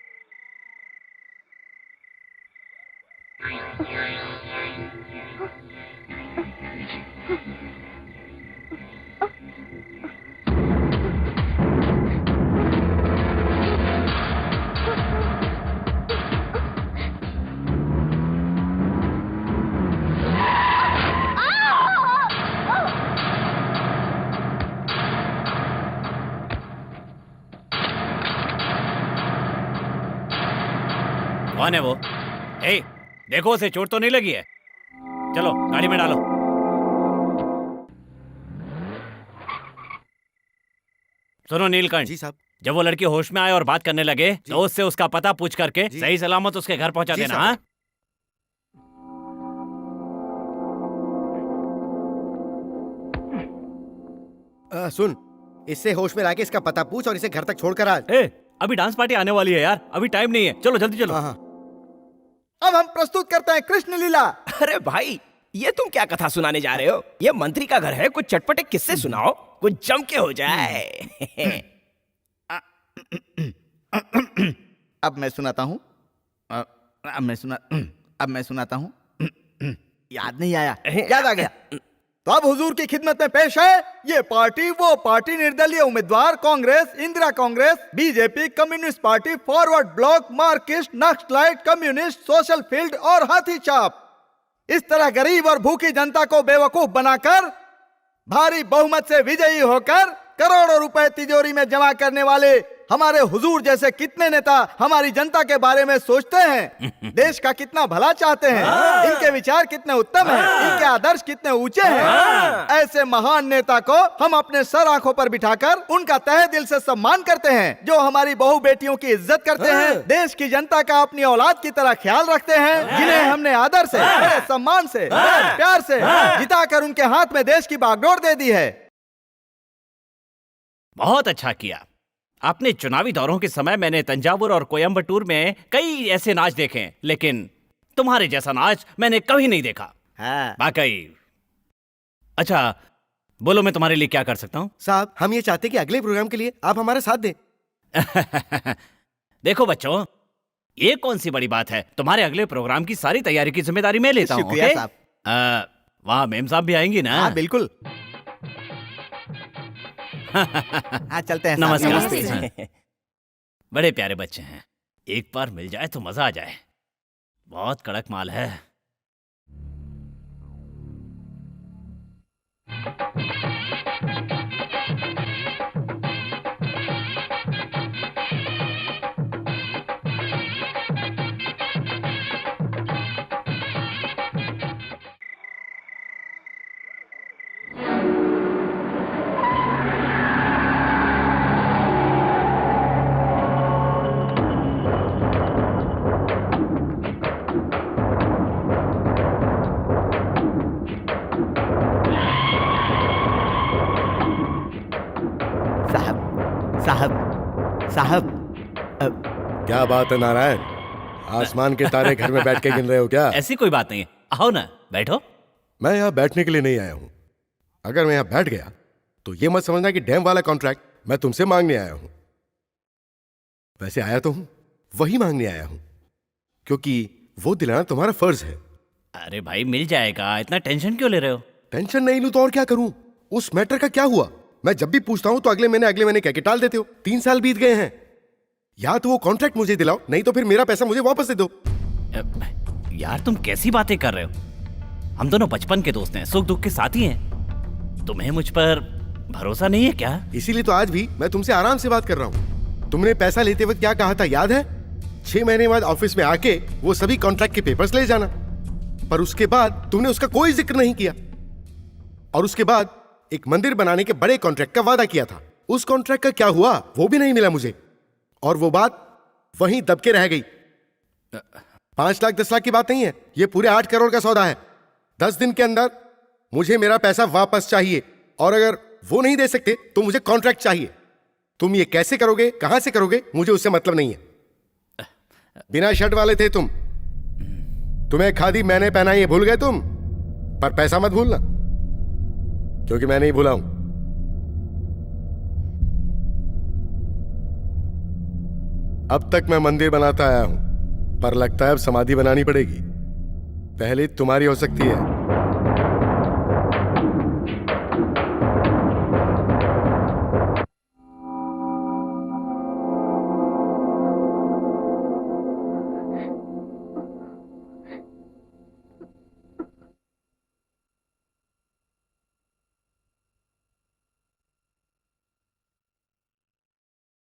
कौन है वो? ए, देखो उसे चोट तो नहीं लगी है? चलो गाड़ी में डालो। सुनो नीलकंठ जी साहब। जब वो लड़की होश में आए और बात करने लगे तो उससे उसका पता पूछ करके सही सलामत उसके घर पहुंचा जी देना। साहब। हाँ? सुन, इससे होश में लाके इसका पता पूछ और इसे घर तक छोड़कर आ। अभी डांस पार्टी आने वाली है यार, अभी टाइम नहीं है, चलो जल्दी चलो। हाँ हाँ। अब हम प्रस्तुत करते हैं कृष्ण लीला। अरे भाई, ये तुम क्या कथा सुनाने जा रहे हो? ये मंत्री का घर है, कुछ चटपटे किस्से सुनाओ, कुछ जम के हो जाए। अब मैं सुनाता हूँ। अब मैं सुनाता हूँ। याद नहीं आया, याद आ गया। तो अब हुजूर की खिदमत में पेश है ये पार्टी वो पार्टी, निर्दलीय उम्मीदवार, Congress, Indira Congress, BJP, communist party, forward block, Marxist, naxalite, communist, social field और हाथी चाप। इस तरह गरीब और भूखी जनता को बेवकूफ बनाकर भारी बहुमत से विजयी होकर करोड़ों रुपए तिजोरी में जमा करने वाले हमारे हुजूर जैसे कितने नेता हमारी जनता के बारे में सोचते हैं, देश का कितना भला चाहते हैं, इनके विचार कितने उत्तम हैं, इनके आदर्श कितने ऊंचे हैं। ऐसे महान नेता को हम अपने सर आंखों पर बिठाकर उनका तहे दिल से सम्मान करते हैं, जो हमारी बहू बेटियों की इज्जत करते हैं, देश की जनता का अपनी औलाद की तरह ख्याल रखते हैं, जिन्हें हमने आदर से, बड़े सम्मान से, बड़े प्यार से जिताकर उनके हाथ में देश की बागडोर दे दी है। बहुत अच्छा किया। अपने चुनावी दौरों के समय मैंने तंजावुर और कोयम्बटूर में कई ऐसे नाच देखे हैं, लेकिन तुम्हारे जैसा नाच मैंने कभी नहीं देखा। वाकई। अच्छा बोलो, मैं तुम्हारे लिए क्या कर सकता हूं? साहब, हम ये चाहते कि अगले प्रोग्राम के लिए आप हमारा साथ दें। देखो बच्चों, ये कौन सी बड़ी बात है, तुम्हारे अगले प्रोग्राम की सारी तैयारी की जिम्मेदारी मैं लेता हूँ। शुक्रिया साहब। वहाँ मेम साहब भी आएंगी ना? हाँ बिल्कुल। हाँ चलते हैं साहब। नमस्कार। नमस्ते। बड़े प्यारे बच्चे हैं, एक बार मिल जाए तो मजा आ जाए। बहुत कड़क माल है। साहब क्या बात है नारायण, आसमान के तारे घर में बैठ के गिन रहे हो क्या? ऐसी कोई बात नहीं है, आओ ना बैठो। मैं यहाँ बैठने के लिए नहीं आया हूँ। अगर मैं यहाँ बैठ गया तो ये मत समझना कि डैम वाला कॉन्ट्रैक्ट मैं तुमसे मांगने आया हूँ। वैसे आया तो हूँ, वही मांगने आया हूँ, क्योंकि वो दिलाना तुम्हारा फर्ज है। अरे भाई मिल जाएगा, इतना टेंशन क्यों ले रहे हो? टेंशन नहीं लूं तो और क्या करूं? उस मैटर का क्या हुआ? मैं जब भी पूछता हूं तो अगले महीने कह के टाल देते हो। 3 साल बीत गए हैं। या तो वो कॉन्ट्रैक्ट मुझे दिलाओ, नहीं तो फिर मेरा पैसा मुझे वापस दे दो। यार तुम कैसी बातें कर रहे हो? हम दोनों बचपन के दोस्त हैं, सुख दुख के साथी हैं। तुम्हें मुझ पर भरोसा नहीं है क्या? इसीलिए तो आज भी मैं तुमसे आराम से बात कर रहा हूं। तुमने पैसा लेते वक्त क्या कहा था याद है? 6 महीने बाद ऑफिस में आके वो सभी कॉन्ट्रैक्ट के पेपर्स ले जाना। पर उसके बाद तुमने उसका कोई जिक्र नहीं किया। और उसके बाद एक मंदिर बनाने के बड़े कॉन्ट्रैक्ट का वादा किया था। उस कॉन्ट्रैक्ट का क्या हुआ वो भी नहीं मिला मुझे, और वो बात वहीं दब के रह गई। 5 लाख 10 लाख की बात नहीं है, ये पूरे 8 करोड़ का सौदा है। 10 दिन के अंदर मुझे मेरा पैसा वापस चाहिए, और अगर वो नहीं दे सकते तो मुझे कॉन्ट्रैक्ट चाहिए। तुम ये कैसे करोगे, कहां से करोगे, मुझे उससे मतलब नहीं है। बिना शर्ट वाले थे तुम, तुम्हें खादी मैंने पहना, ये भूल गए तुम। पर पैसा मत भूलना, क्योंकि मैं नहीं भूला हूं। अब तक मैं मंदिर बनाता आया हूं, पर लगता है अब समाधि बनानी पड़ेगी। पहले तुम्हारी हो सकती है।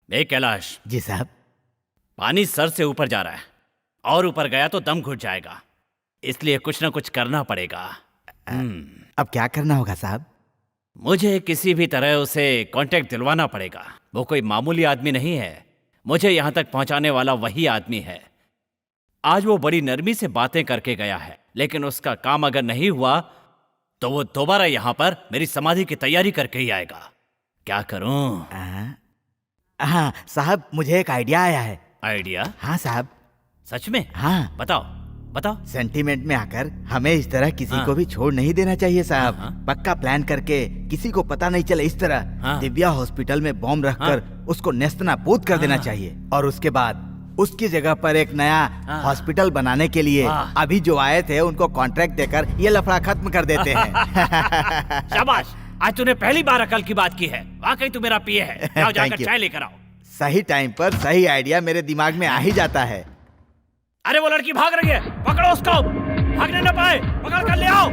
कैलाश जी साहब। पानी सर से ऊपर जा रहा है, और ऊपर गया तो दम घुट जाएगा, इसलिए कुछ ना कुछ करना पड़ेगा। अब क्या करना होगा साहब? मुझे किसी भी तरह उसे कांटेक्ट दिलवाना पड़ेगा। वो कोई मामूली आदमी नहीं है, मुझे यहां तक पहुंचाने वाला वही आदमी है। आज वो बड़ी नरमी से बातें करके गया है, लेकिन उसका काम अगर नहीं हुआ तो वो दोबारा यहां पर मेरी समाधि की तैयारी करके ही आएगा। क्या करूं? हाँ साहब, मुझे एक आइडिया आया है। आइडिया? हाँ साहब। सच में? हाँ बताओ बताओ। सेंटीमेंट में आकर हमें इस तरह किसी को भी छोड़ नहीं देना चाहिए साहब। पक्का प्लान करके किसी को पता नहीं चले इस तरह दिव्या हॉस्पिटल में बॉम्ब रखकर उसको नेस्तनाबूद कर देना चाहिए, और उसके बाद उसकी जगह पर एक नया हॉस्पिटल बनाने के लिए अभी जो आए थे उनको कॉन्ट्रैक्ट देकर ये लफड़ा खत्म कर देते हैं। शाबाश, आज तूने पहली बार अकल की बात की है। वाकई तू मेरा पिए है। जाओ जाकर चाय लेकर आओ। सही टाइम पर सही आइडिया मेरे दिमाग में आ ही जाता है। अरे वो लड़की भाग रही है, पकड़ो उसको, भागने न पाए, पकड़ कर ले आओ।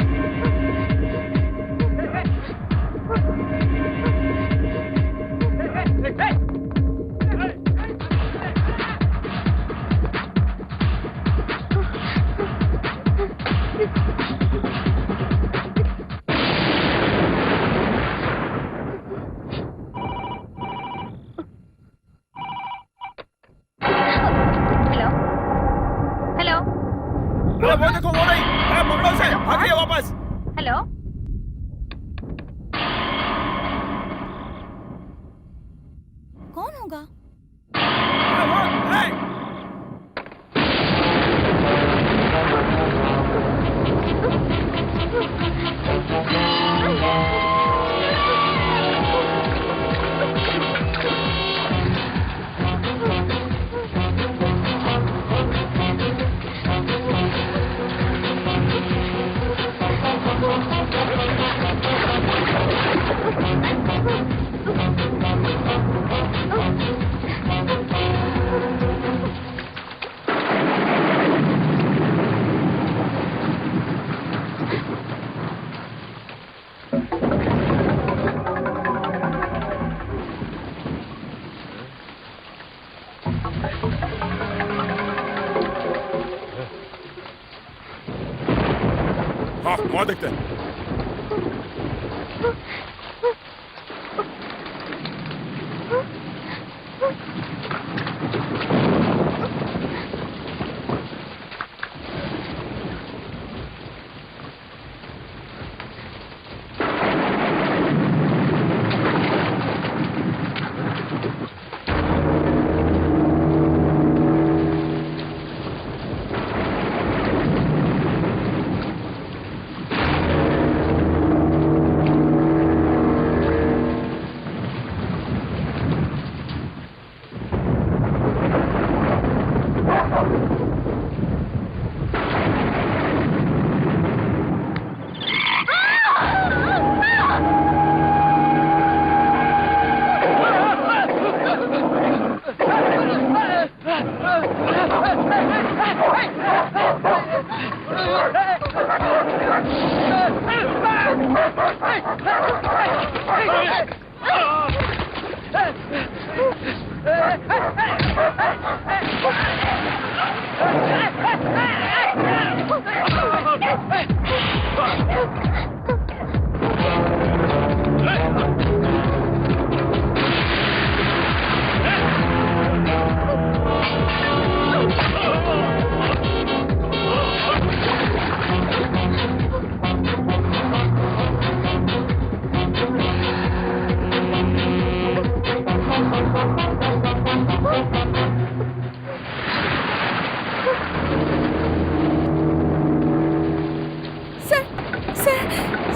अरे वो देखो, वो नहीं, अरे पकड़ो उसे, भाग रही है वापस। हेलो, कौन होगा? हाँ, वहाँ देखते हैं।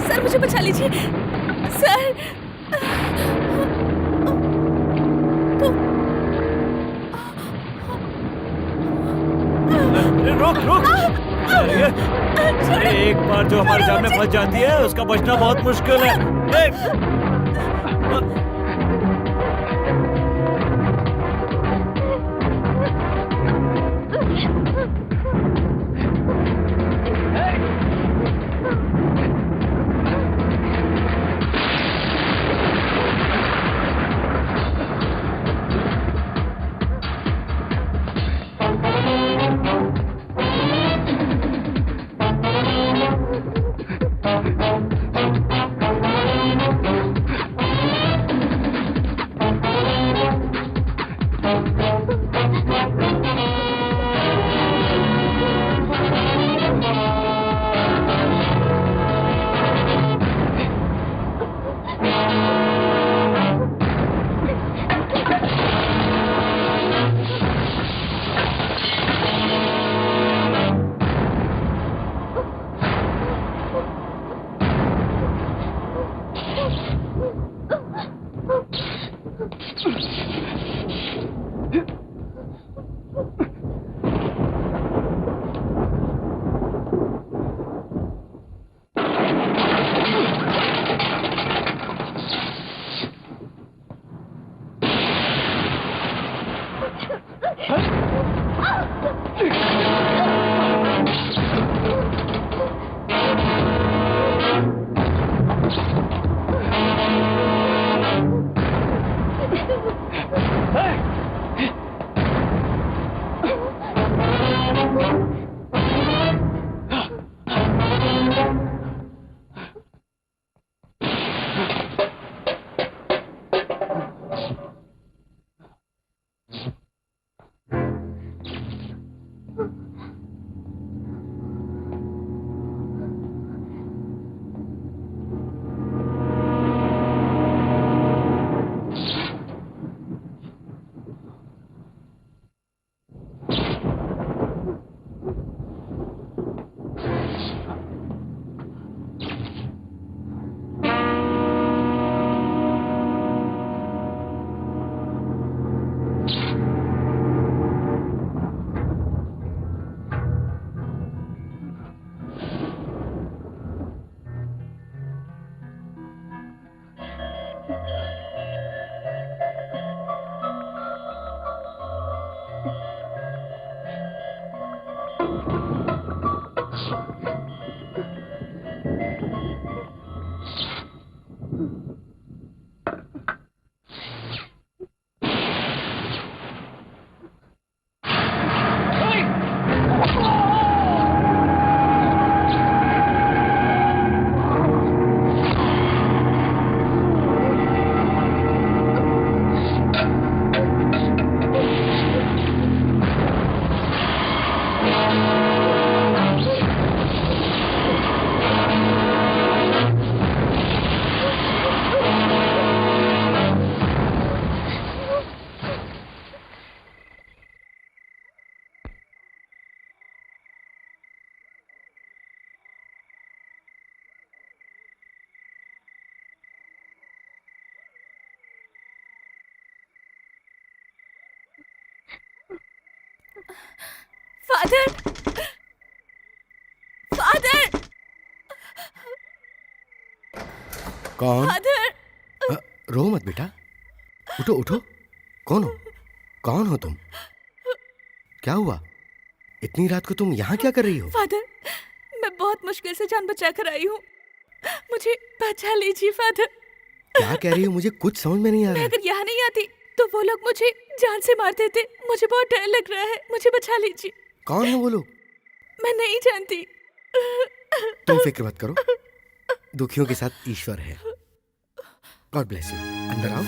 सर मुझे बचा लीजिए सर। रोक रोक। अरे एक बार जो हमारी जान में फंस जाती है उसका बचना बहुत मुश्किल है। फादर, फादर, कौन? फादर। रो मत बेटा, उठो उठो। कौन हो? कौन हो तुम? क्या हुआ? इतनी रात को तुम यहाँ क्या कर रही हो? फादर, मैं बहुत मुश्किल से जान बचा कर आई हूँ, मुझे बचा लीजिए फादर। क्या कह रही हो? मुझे कुछ समझ में नहीं आ मैं रहा है। अगर यहाँ नहीं आती तो वो लोग मुझे जान से मार देते। मुझे बहुत डर लग रहा है, मुझे बचा लीजिए। कौन है वो लोग? मैं नहीं जानती। तुम फिक्र मत करो, दुखियों के साथ ईश्वर है। God bless you. अंदर आओ।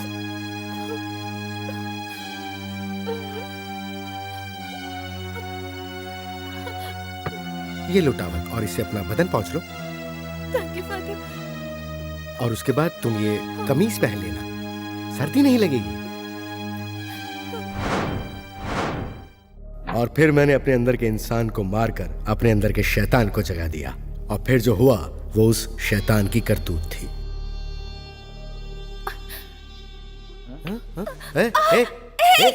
ये लो टावल और इससे अपना बदन पोंछ लो। Thank you father. और उसके बाद तुम ये कमीज पहन लेना, सर्दी नहीं लगेगी। और फिर मैंने अपने अंदर के इंसान को मारकर अपने अंदर के शैतान को जगा दिया, और फिर जो हुआ वो उस शैतान की करतूत थी। ए, ए, ए,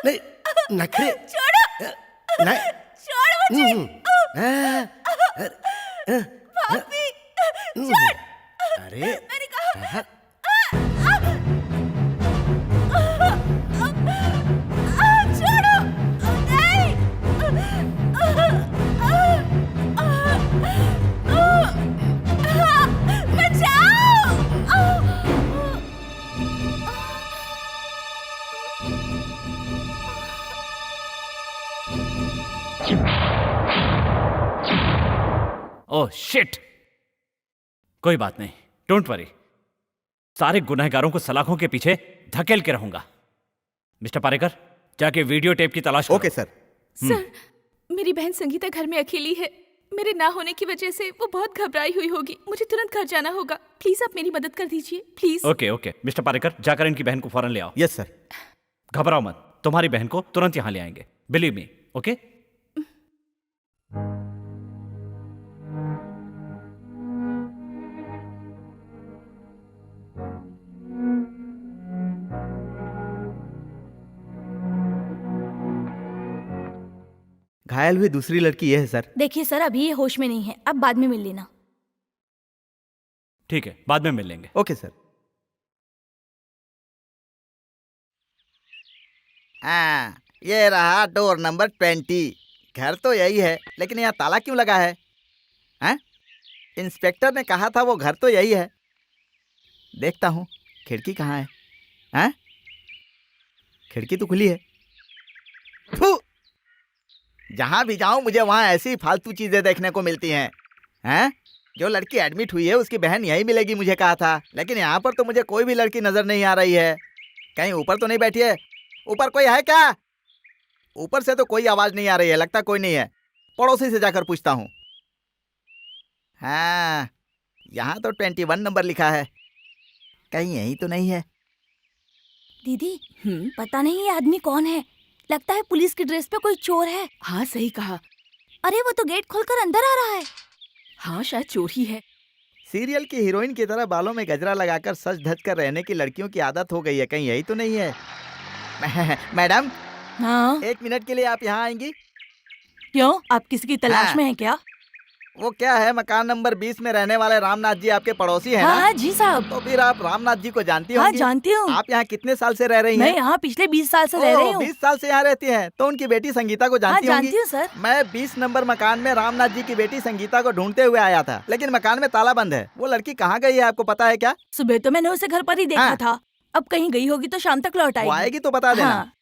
नहीं, नखरे छोड़ो, नहीं, छोड़ मुझे। पापी, अरे मैंने कहा छोड़ो, नहीं। Oh shit. कोई बात नहीं, डोंट वरी। सारे गुनहगारों को सलाखों के पीछे धकेल के रहूंगा। मिस्टर पारेकर, जाके वीडियो टेप की तलाश करो। Okay sir. सर, मेरी बहन संगीता घर में अकेली है। मेरे ना होने की वजह से वो बहुत घबराई हुई होगी। मुझे तुरंत घर जाना होगा। प्लीज आप मेरी मदद कर दीजिए, please. Okay okay mister Parrikar, जाकर इनकी बहन को फौरन ले आओ। Yes sir. घबराओ मत, तुम्हारी बहन को तुरंत यहां ले आएंगे। Believe me, okay? घायल हुई दूसरी लड़की ये है सर। देखिए सर, अभी ये होश में नहीं है, अब बाद में मिल लेना। ठीक है, बाद में मिल लेंगे। Okay sir. हाँ, ये रहा डोर नंबर 20। घर तो यही है, लेकिन यहाँ ताला क्यों लगा है? हैं? इंस्पेक्टर ने कहा था वो घर तो यही है। देखता हूँ खिड़की कहाँ है। हैं? खिड़की तो खुली है। फू! जहाँ भी जाऊँ मुझे वहाँ ऐसी फालतू चीजें देखने को मिलती हैं। हैं? जो लड़की एडमिट हुई है उसकी बहन यही मिलेगी मुझे कहा था, लेकिन यहाँ पर तो मुझे कोई भी लड़की नजर नहीं आ रही है। कहीं ऊपर तो नहीं बैठी है? ऊपर कोई है क्या? ऊपर से तो कोई आवाज नहीं आ रही है, लगता कोई नहीं है। पड़ोसी से जाकर पूछता हूँ। हाँ, यहाँ तो 21 नंबर लिखा है, कहीं यही तो नहीं है। दीदी, पता नहीं ये आदमी कौन है। लगता है पुलिस की ड्रेस पे कोई चोर है। हाँ सही कहा। अरे वो तो गेट खोलकर अंदर आ रहा है। हाँ शायद चोर ही है। सीरियल की हीरोइन की तरह बालों में गजरा लगाकर सज धज कर रहने की लड़कियों की आदत हो गई है, कहीं यही तो नहीं है। मैडम, हाँ 1 मिनट के लिए आप यहाँ आएंगी? क्यों, आप किसी की तलाश हाँ। में हैं क्या? वो क्या है, मकान नंबर 20 में रहने वाले रामनाथ जी आपके पड़ोसी हैं हाँ ना? हाँ जी साहब। तो फिर आप रामनाथ जी को जानती हाँ होंगी? जानती हूँ। आप यहाँ कितने साल से रह रही मैं हैं? यहाँ पिछले 20 साल से रह रही हूँ। 20 साल से यहाँ रहती हैं, तो उनकी बेटी संगीता को हाँ जानती होंगी? जानती हूँ सर। मैं 20 नंबर मकान में रामनाथ जी की बेटी संगीता को ढूंढते हुए आया था, लेकिन मकान में ताला बंद है। वो लड़की कहाँ गई है आपको पता है क्या? सुबह तो मैंने उसे घर पर ही देखा हाँ। था, अब कहीं गई होगी तो शाम तक लौट वो आएगी। आएगी तो बता देना। हाँ।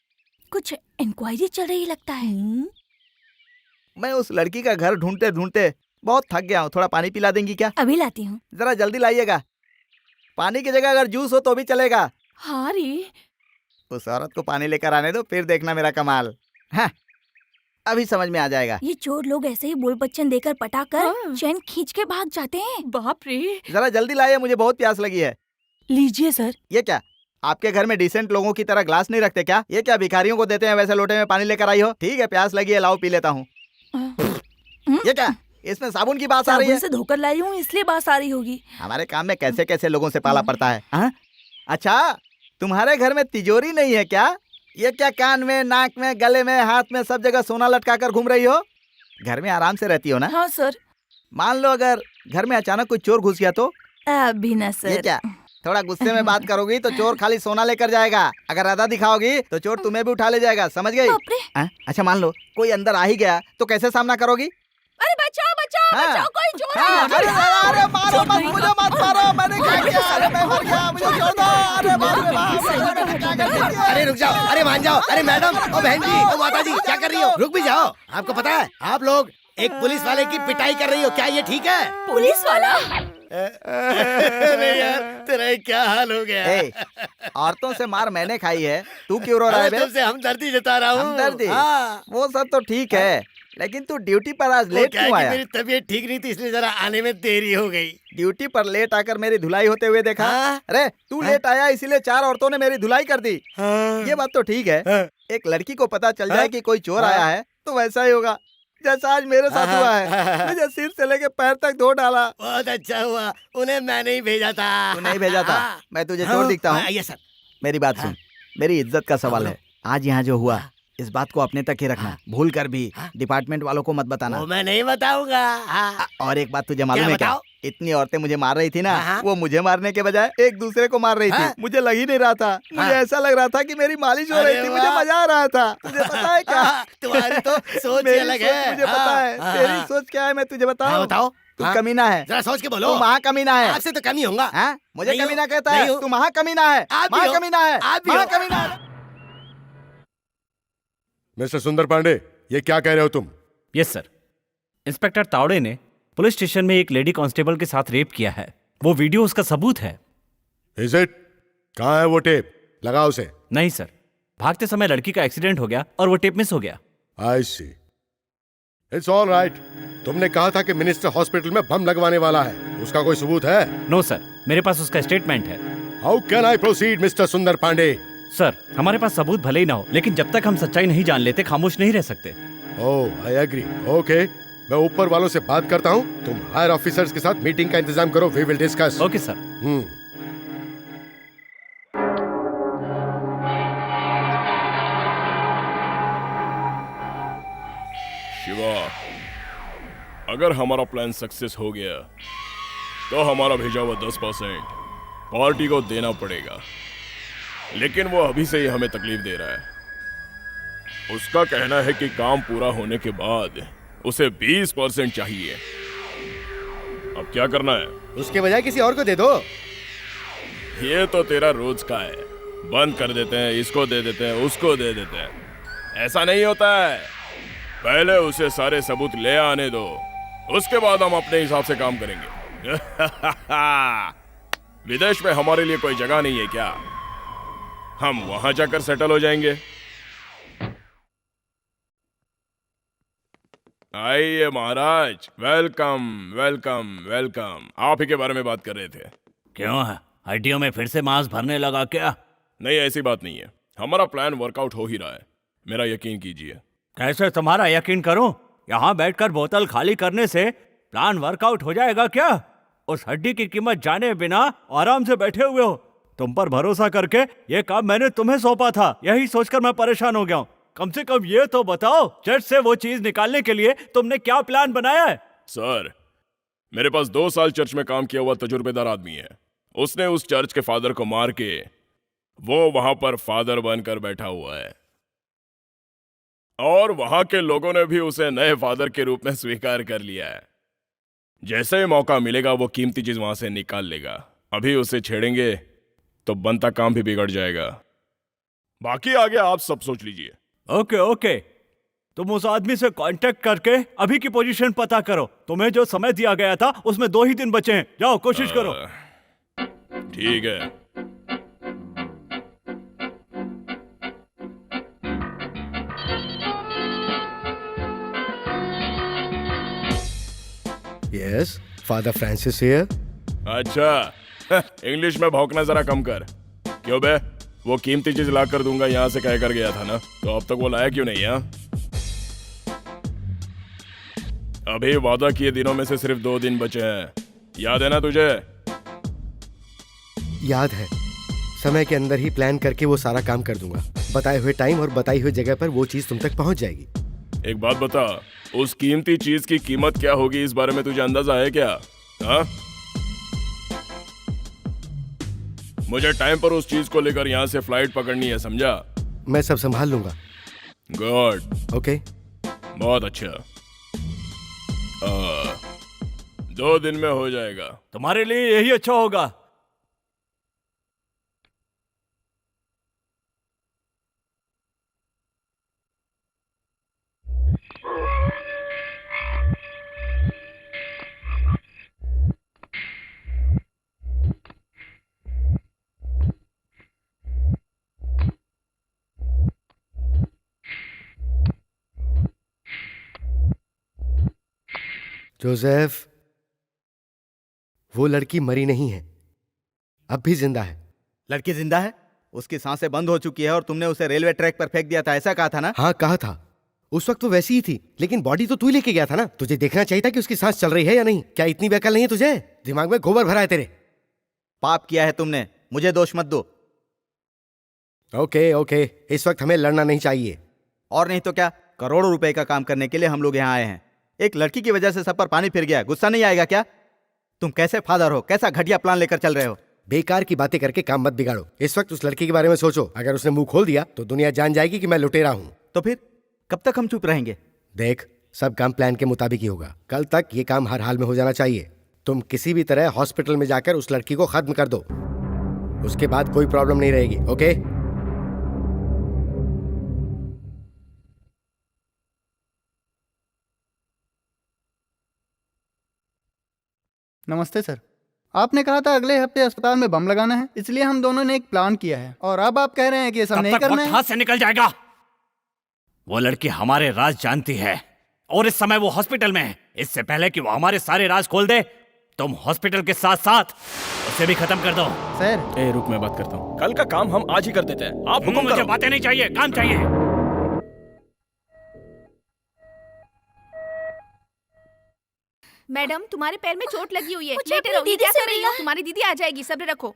कुछ इंक्वायरी चल रही लगता है। मैं उस लड़की का घर ढूंढते ढूंढते बहुत थक गया हूँ, थोड़ा पानी पिला देंगी क्या? अभी लाती हूँ। जरा जल्दी लाइएगा। पानी की जगह अगर जूस हो तो भी चलेगा। हाँ रे, उस औरत को पानी लेकर आने दो, फिर देखना मेरा कमाल। हाँ, अभी समझ में आ जाएगा। ये चोर लोग ऐसे ही बोल बच्चन देकर पटाकर हाँ। चैन खींच के भाग जाते हैं। बाप रे। जरा जल्दी लाइए, मुझे बहुत प्यास लगी है। लीजिए सर। ये क्या, आपके घर में डिसेंट लोगों की तरह ग्लास नहीं रखते क्या? ये क्या भिखारियों को देते हैं वैसे लोटे में पानी लेकर आई हो? ठीक है, प्यास लगी है, लाओ पी लेता हूँ। ये क्या, इसमें साबुन की बात आ रही साबुन है? से धोकर लाई हूँ इसलिए बात आ रही होगी। हमारे काम में कैसे कैसे लोगों से पाला पड़ता है। हाँ? अच्छा, तुम्हारे घर में तिजोरी नहीं है क्या? ये क्या कान में, नाक में, गले में, हाथ में सब जगह सोना लटका कर घूम रही हो? घर में आराम से रहती हो ना? हाँ सर। मान लो अगर घर में अचानक कोई चोर घुस गया तो? अभी ना ये सर। क्या, थोड़ा गुस्से में बात करोगी तो चोर खाली सोना लेकर जाएगा, अगर अदा दिखाओगी तो चोर तुम्हें भी उठा ले जाएगा, समझ गई? बाप रे। अच्छा मान लो कोई अंदर आ ही गया तो कैसे सामना करोगी? अरे बचाओ बचाओ हाँ। बचाओ, कोई चोर हाँ, आया। अरे मारो मत, मुझे मत मारो, मैंने क्या किया? अरे मैं मर गया, मुझे छोड़ दो। अरे बाप रे बाप, अरे रुक जाओ, अरे मान जाओ, अरे मैडम, ओ बहन जी, ओ माता जी, क्या कर रही हो? रुक भी जाओ। आपको पता है आप लोग एक पुलिस वाले की पिटाई कर रही हो, क्या ये ठीक है? पुलिस वाला? अरे यार तेरा ये क्या हाल हो गया? ए, औरतों से मार मैंने खाई है, तू क्यों रो रहा है बे? तुमसे हमदर्दी जता रहा हूँ। हमदर्दी? हाँ। वो सब तो ठीक है, लेकिन तू ड्यूटी पर आज लेट क्या है क्यों कि आया? मेरी तबीयत ठीक नहीं थी इसलिए जरा आने में देरी हो गई। ड्यूटी पर लेट आकर मेरी धुलाई होते हुए देखा? हाँ। अरे तू लेट आया इसीलिए 4 औरतों ने मेरी धुलाई कर दी। हाँ। ये बात तो ठीक है, हाँ। एक लड़की को पता चल जाए हाँ। कि कोई चोर हाँ। आया है तो वैसा ही होगा जैसा आज मेरे साथ हाँ। हुआ है। मुझे सिर से लेके पैर तक धो डाला। बहुत अच्छा हुआ, उन्हें मैंने ही भेजा था। तू नहीं भेजा था, हाँ। मैं तुझे चोर दिखता हूँ? ये सर। मेरी बात सुन, मेरी इज्जत का सवाल है। आज यहाँ जो हुआ इस बात को अपने तक ही रखना, भूल कर भी डिपार्टमेंट वालों को मत बताना। वो मैं नहीं बताऊंगा। हाँ। और एक बात तुझे मालूम क्या है क्या? बताओ? इतनी औरतें मुझे मार रही थी ना, हाँ। वो मुझे मारने के बजाय एक दूसरे को मार रही थी। हाँ। मुझे लग ही नहीं रहा था, मुझे ऐसा लग रहा था कि मेरी मालिश हो रही अरे थी, मुझे वाह। मजा आ रहा था। तुझे पता है क्या? हाँ, तुम्हारी तो सोच ही मेरी अलग सोच है। मुझे पता है। हाँ, तेरी हाँ। सोच क्या है मैं तुझे हाँ, बताऊं? बताओ। तू हाँ। कमीना है, जरा सोच के बोलो। तू महाकमीना है। आपसे तो कम ही होगा। हाँ? मुझे नहीं हो, कमीना कहता नहीं है, हो। तू महाकमीना है, आप भी हो। महाकमीना है, आप भी हो। महाकमीना है। मिस्टर सुंदर पांडे, ये क्या कह रहे हो तुम? यस सर, इंस्पेक्टर तावड़े ने पुलिस स्टेशन में एक लेडी कांस्टेबल के साथ रेप किया है। वो वीडियो उसका सबूत है। Is it? कहाँ है वो टेप? लगाओ उसे। नहीं सर, भागते समय लड़की का एक्सीडेंट हो गया और वो टेप मिस हो गया। आई सी, इट्स ऑल राइट। तुमने कहा था कि मिनिस्टर हॉस्पिटल में बम लगवाने वाला है, उसका कोई सबूत है? नो सर, मेरे पास उसका स्टेटमेंट है। How can I proceed mister सुंदर पांडे? सर, हमारे पास सबूत भले ही ना हो, लेकिन जब तक हम सच्चाई नहीं जान लेते खामोश नहीं रह सकते। ओह, आई एग्री। ओके, मैं ऊपर वालों से बात करता हूँ, तुम हायर ऑफिसर्स के साथ मीटिंग का इंतजाम करो, we will discuss. Okay sir. Shiva, अगर हमारा प्लान सक्सेस हो गया तो हमारा भेजा हुआ 10% पार्टी को देना पड़ेगा, लेकिन वो अभी से ही हमें तकलीफ दे रहा है। उसका कहना है कि काम पूरा होने के बाद उसे 20% चाहिए। अब क्या करना है? उसके बजाय किसी और को दे दो। ये तो तेरा रोज का है, बंद कर देते हैं, इसको दे देते हैं, उसको दे देते हैं। ऐसा नहीं होता है, पहले उसे सारे सबूत ले आने दो, उसके बाद हम अपने हिसाब से काम करेंगे। विदेश में हमारे लिए कोई जगह नहीं है क्या? हम वहां जाकर सेटल हो जाएंगे। आइए महाराज, वेलकम वेलकम वेलकम। आप ही के बारे में बात कर रहे थे। क्यों है, हड्डियों में फिर से मांस भरने लगा क्या? नहीं, ऐसी बात नहीं है, हमारा प्लान वर्कआउट हो ही रहा है, मेरा यकीन कीजिए। कैसे तुम्हारा यकीन करूं? यहाँ बैठकर बोतल खाली करने से प्लान वर्कआउट हो जाएगा क्या? उस हड्डी की कीमत जाने बिना आराम से बैठे हुए हो। तुम पर भरोसा करके ये काम मैंने तुम्हें सौंपा था, यही सोचकर मैं परेशान हो गया हूँ। कम से कम ये तो बताओ, चर्च से वो चीज निकालने के लिए तुमने क्या प्लान बनाया है? सर, मेरे पास 2 साल चर्च में काम किया हुआ तजुर्बेदार आदमी है। उसने उस चर्च के फादर को मार के वो वहां पर फादर बनकर बैठा हुआ है, और वहां के लोगों ने भी उसे नए फादर के रूप में स्वीकार कर लिया है। जैसे ही मौका मिलेगा वो कीमती चीज वहां से निकाल लेगा। अभी उसे छेड़ेंगे तो बनता काम भी बिगड़ जाएगा। बाकी आगे आप सब सोच लीजिए। ओके ओके, तुम उस आदमी से कांटेक्ट करके अभी की पोजीशन पता करो। तुम्हें जो समय दिया गया था उसमें 2 ही दिन बचे हैं, जाओ कोशिश करो। ठीक है। Yes, father Francis here. अच्छा, इंग्लिश में भौंकना जरा कम कर। क्यों बे, वो कीमती चीज ला कर दूंगा यहाँ से कह कर गया था ना, तो अब तक वो लाया क्यों नहीं? अभी वादा किए दिनों में से सिर्फ 2 दिन बचे हैं, याद है ना तुझे? याद है, समय के अंदर ही प्लान करके वो सारा काम कर दूंगा। बताए हुए टाइम और बताई हुई जगह पर वो चीज तुम तक पहुंच जाएगी। एक बात बता, उस कीमती चीज की कीमत क्या होगी इस बारे में तुझे अंदाजा है क्या? हाँ? मुझे टाइम पर उस चीज को लेकर यहाँ से फ्लाइट पकड़नी है, समझा? मैं सब संभाल लूंगा। गुड। ओके। बहुत अच्छा। 2 दिन में हो जाएगा। तुम्हारे लिए यही अच्छा होगा। जोसेफ, वो लड़की मरी नहीं है, अब भी जिंदा है। लड़की जिंदा है? उसकी सांसें बंद हो चुकी है और तुमने उसे रेलवे ट्रैक पर फेंक दिया था, ऐसा कहा था ना? हाँ कहा था। उस वक्त तो वैसी ही थी, लेकिन बॉडी तो तू ही लेके गया था ना। तुझे देखना चाहिए था कि उसकी सांस चल रही है या नहीं। क्या इतनी बेकल नहीं है तुझे? दिमाग में गोबर भरा है तेरे। पाप किया है तुमने, मुझे दोष मत दो। ओके ओके, इस वक्त हमें लड़ना नहीं चाहिए। और नहीं तो क्या, करोड़ों रुपए का काम करने के लिए हम लोग यहाँ आए हैं। एक लड़की की वजह से सब पर पानी फिर गया, गुस्सा नहीं आएगा क्या? तुम कैसे फादर हो, कैसा घटिया प्लान लेकर चल रहे हो? बेकार की बातें करके काम मत बिगाड़ो। इस वक्त उस लड़की के बारे में सोचो। अगर उसने मुंह खोल दिया तो दुनिया जान जाएगी कि मैं लुटेरा हूँ। तो फिर कब तक हम चुप रहेंगे? देख, सब काम प्लान के मुताबिक ही होगा। कल तक ये काम हर हाल में हो जाना चाहिए। तुम किसी भी तरह हॉस्पिटल में जाकर उस लड़की को खत्म कर दो, उसके बाद कोई प्रॉब्लम नहीं रहेगी। ओके? नमस्ते सर। आपने कहा था अगले हफ्ते अस्पताल में बम लगाना है, इसलिए हम दोनों ने एक प्लान किया है और अब आप कह रहे हैं कि ये सब नहीं करना है। हाथ से निकल जाएगा। वो लड़की हमारे राज जानती है और इस समय वो हॉस्पिटल में है। इससे पहले कि वो हमारे सारे राज खोल दे, तुम हॉस्पिटल के साथ साथ उसे भी खत्म कर दो। सर ए रुक, मैं बात करता हूँ। कल का काम हम आज ही कर देते हैं। आप हुक्म मुझे करो। बातें नहीं चाहिए, काम चाहिए। मैडम, तुम्हारे पैर में चोट लगी हुई है। मुझे लेटे अपनी रहो। ये दीदी क्या से कर रही मिलना हो? है। तुम्हारी दीदी आ जाएगी, सब्र रखो।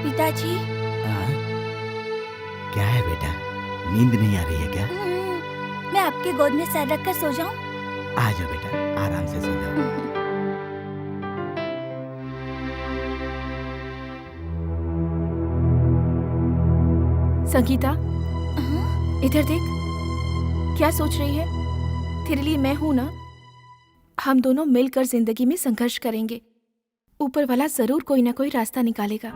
पिताजी, क्या है बेटा, नींद नहीं आ रही है क्या? मैं आपके गोद में सर रखकर सो जाऊं? आ जाओ बेटा, आराम से सो जाओ। संगीता, इधर देख। क्या सोच रही है? तेरे लिए मैं हूं ना। हम दोनों मिलकर जिंदगी में संघर्ष करेंगे। ऊपर वाला जरूर कोई ना कोई रास्ता निकालेगा।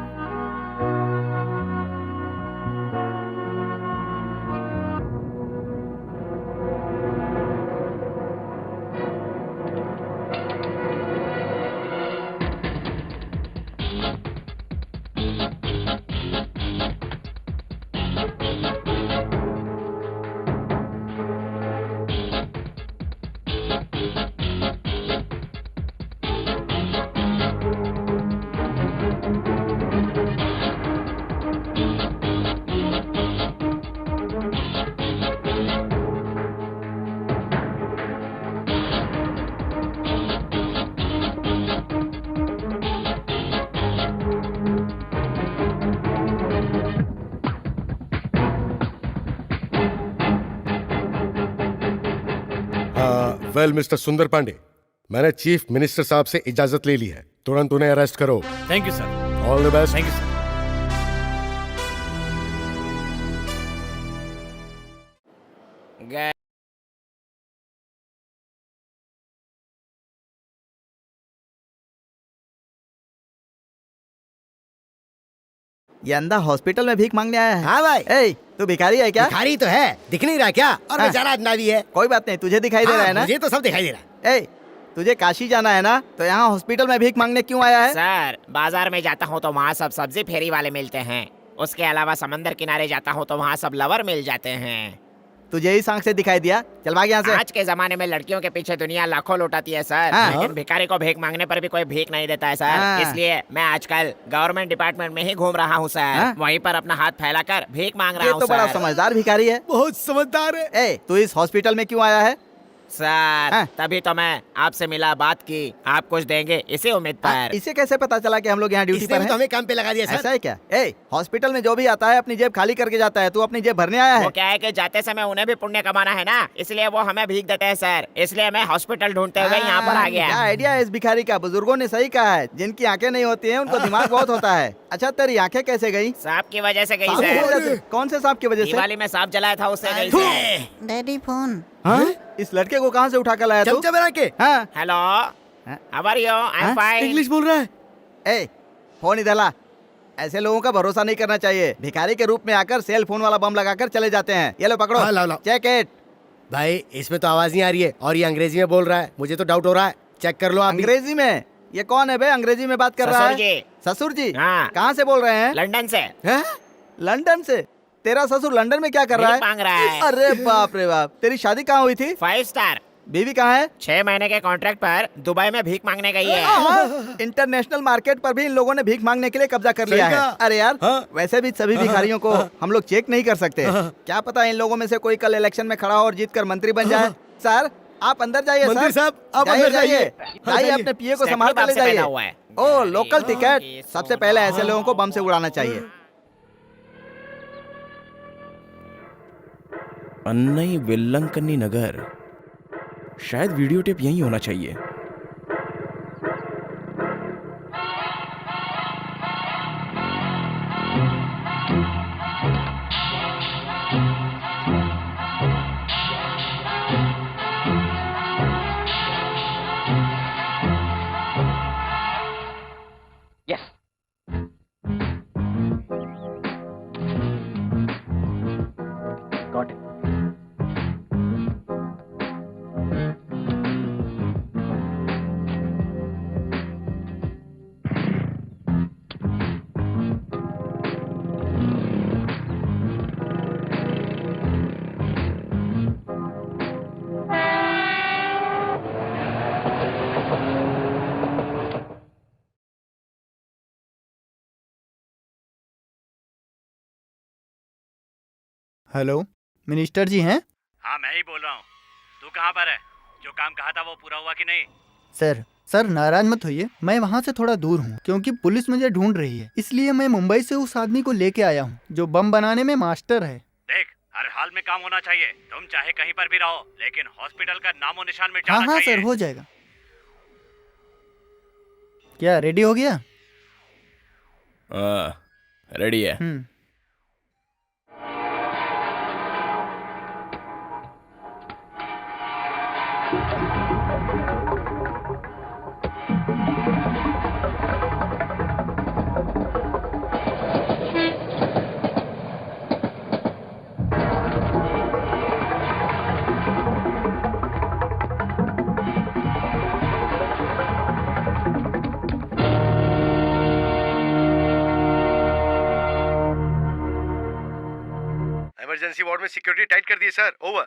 वेल मिस्टर सुंदर पांडे, मैंने चीफ मिनिस्टर साहब से इजाजत ले ली है। तुरंत उन्हें अरेस्ट करो। Thank you sir. All the best. Thank you sir. ये अंधा हॉस्पिटल में भीख मांगने आया है। हाँ भाई। ए, तू भिखारी है क्या? भिखारी तो है, दिख नहीं रहा क्या? और हाँ। बेचारा आदमी भी है। कोई बात नहीं, तुझे दिखाई दे रहा है ना? मुझे तो सब दिखाई दे रहा है। ए, तुझे काशी जाना है ना, तो यहाँ हॉस्पिटल में भीख मांगने क्यों आया है? सर, बाजार में जाता हूँ तो वहाँ सब सब्जी फेरी वाले मिलते हैं। उसके अलावा समंदर किनारे जाता हूँ तो वहाँ सब लवर मिल जाते हैं। तुझे ही आंख से दिखाई दिया? चल भाग यहाँ से। आज के जमाने में लड़कियों के पीछे दुनिया लाखों लुटाती है सर, हाँ। लेकिन भिखारी को भीख मांगने पर भी कोई भीख नहीं देता है सर। हाँ। इसलिए मैं आजकल गवर्नमेंट डिपार्टमेंट में ही घूम रहा हूँ सर। हाँ। वहीं पर अपना हाथ फैलाकर भीख मांग रहा ये हूँ तो बड़ा सर। समझदार भिखारी है। बहुत समझदार है। ए, तू इस हॉस्पिटल में क्यों आया है? सर हाँ। तभी तो मैं आपसे मिला, बात की, आप कुछ देंगे इसी उम्मीद पर। इसे कैसे पता चला कि हम लोग यहाँ ड्यूटी इसने पर भी तो हैं? हमें काम पे लगा दिया ऐसा सर। है क्या? ए, हॉस्पिटल में जो भी आता है अपनी जेब खाली करके जाता है, तू अपनी जेब भरने आया वो है? क्या है कि जाते समय उन्हें भी पुण्य कमाना है ना, इसलिए वो हमें भीख देते हैं सर, इसलिए मैं हॉस्पिटल ढूंढते हुए यहाँ पर आ क्या गया। आइडिया है इस भिखारी का? बुजुर्गों ने सही कहा है, जिनकी आंखें नहीं होती हैं उनको दिमाग बहुत होता है। अच्छा, तेरी आंखें कैसे गई? सांप की वजह से गई सांप की सर। वजह से? कौन से सांप की वजह से? दिवाली में सांप जलाया था उससे गई सर। Daddy phone. हाँ? इस लड़के को कहाँ से उठा कर लाया तू? चमचा बना के हाँ? Hello, how are you? I am fine. English बोल रहा है। ए, फोन इधर ला। ऐसे लोगों का भरोसा नहीं करना चाहिए। भिखारी के रूप में आकर सेल फोन वाला बम लगाकर चले जाते हैं। ये लो पकड़ो। हाँ, लाओ। Check it. भाई इसमें तो आवाज नहीं आ रही है और ये अंग्रेजी में बोल रहा है, मुझे तो डाउट हो रहा है। चेक कर लो आप भी। अंग्रेजी में? ये कौन है बे अंग्रेजी में बात कर रहा ससुर है? जी। ससुर जी? हाँ। कहाँ से बोल रहे हैं? लंदन से। हैं? लंदन से? तेरा ससुर लंदन में क्या कर रहा है? भीख मांग रहा है। अरे बाप रे बाप। तेरी शादी कहाँ हुई थी? 5 स्टार। बीवी कहाँ है? 6 महीने के कॉन्ट्रैक्ट पर दुबई में भीख मांगने गई है। इंटरनेशनल मार्केट पर भी इन लोगों ने भीख मांगने के लिए कब्जा कर लिया है। अरे यार, वैसे भी सभी भिखारियों को हम लोग चेक नहीं कर सकते। क्या पता इन लोगों में से कोई कल इलेक्शन में खड़ा हो और जीत कर मंत्री बन जाए। सर, आप अंदर जाइए। मंत्री सर साहब, आप अंदर जाइए। जाइए, अपने पीए को संभाल कर ले स्टेपनी बाप से जाइए। पैदा हुआ है। ओ, लोकल टिकट। सबसे पहले ऐसे लोगों को बम से उड़ाना चाहिए। अन्नई वेल्लंकन्नी नगर, शायद वीडियो टेप यहीं होना चाहिए। हेलो, मिनिस्टर जी हैं? हाँ, मैं ही बोल रहा हूँ। तू कहाँ पर है? जो काम कहा था वो पूरा हुआ कि नहीं? सर नाराज मत होइए, मैं वहाँ से थोड़ा दूर हूँ क्योंकि पुलिस मुझे ढूंढ रही है, इसलिए मैं मुंबई से उस आदमी को लेके आया हूँ जो बम बनाने में मास्टर है। देख, हर हाल में काम होना चाहिए। तुम चाहे कहीं पर भी रहो, लेकिन हॉस्पिटल का नामो निशान मिट हाँ जाना हाँ चाहिए। सर, हो जाएगा। क्या रेडी हो गया? रेडी है। इमरजेंसी वार्ड में सिक्योरिटी टाइट कर दी सर। ओवर।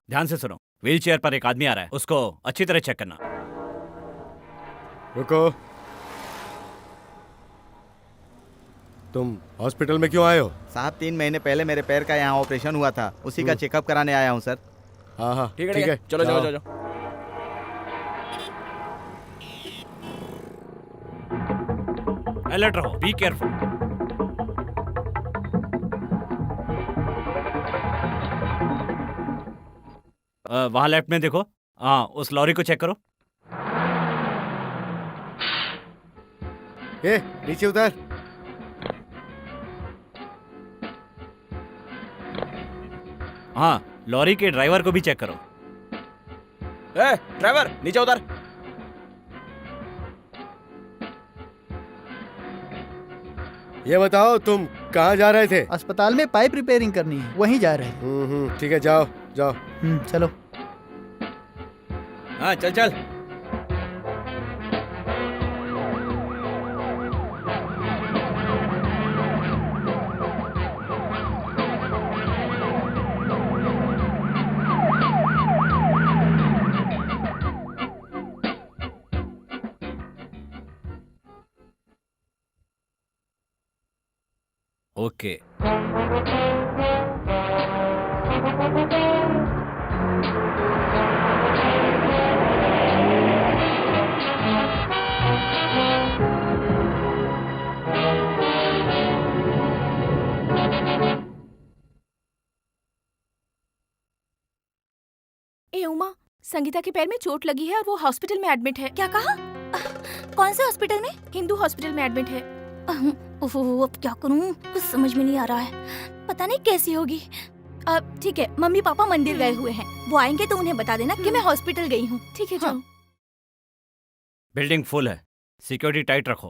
ध्यान से सुनो, व्हील चेयर पर एक आदमी आ रहा है, उसको अच्छी तरह चेक करना। रुको, तुम हॉस्पिटल में क्यों आए हो? साहब, 3 महीने पहले मेरे पैर का यहाँ ऑपरेशन हुआ था, उसी का चेकअप कराने आया हूँ सर। हाँ हाँ, ठीक ठीक है, चलो जाओ जाओ जाओ। अलर्ट रहो, बी केयरफुल। वहां लेफ्ट में देखो। हाँ, उस लॉरी को चेक करो। ए, नीचे उतर। हाँ, लॉरी के ड्राइवर को भी चेक करो। ड्राइवर नीचे उतर। ये बताओ तुम कहाँ जा रहे थे? अस्पताल में पाइप रिपेयरिंग करनी है, वहीं जा रहे हैं। ठीक है, जाओ जाओ। चलो। हाँ, चल चल। ओके। ए उमा, संगीता के पैर में चोट लगी है और वो हॉस्पिटल में एडमिट है। क्या कहा? कौन से हॉस्पिटल में? हिंदू हॉस्पिटल में एडमिट है। ओहो, अब क्या करूं? कुछ समझ में नहीं आ रहा है। पता नहीं कैसी होगी। अब ठीक है, मम्मी पापा मंदिर गए हुए हैं, वो आएंगे तो उन्हें बता देना कि मैं हॉस्पिटल गई हूँ। ठीक है, जाओ। बिल्डिंग फुल है, सिक्योरिटी टाइट रखो।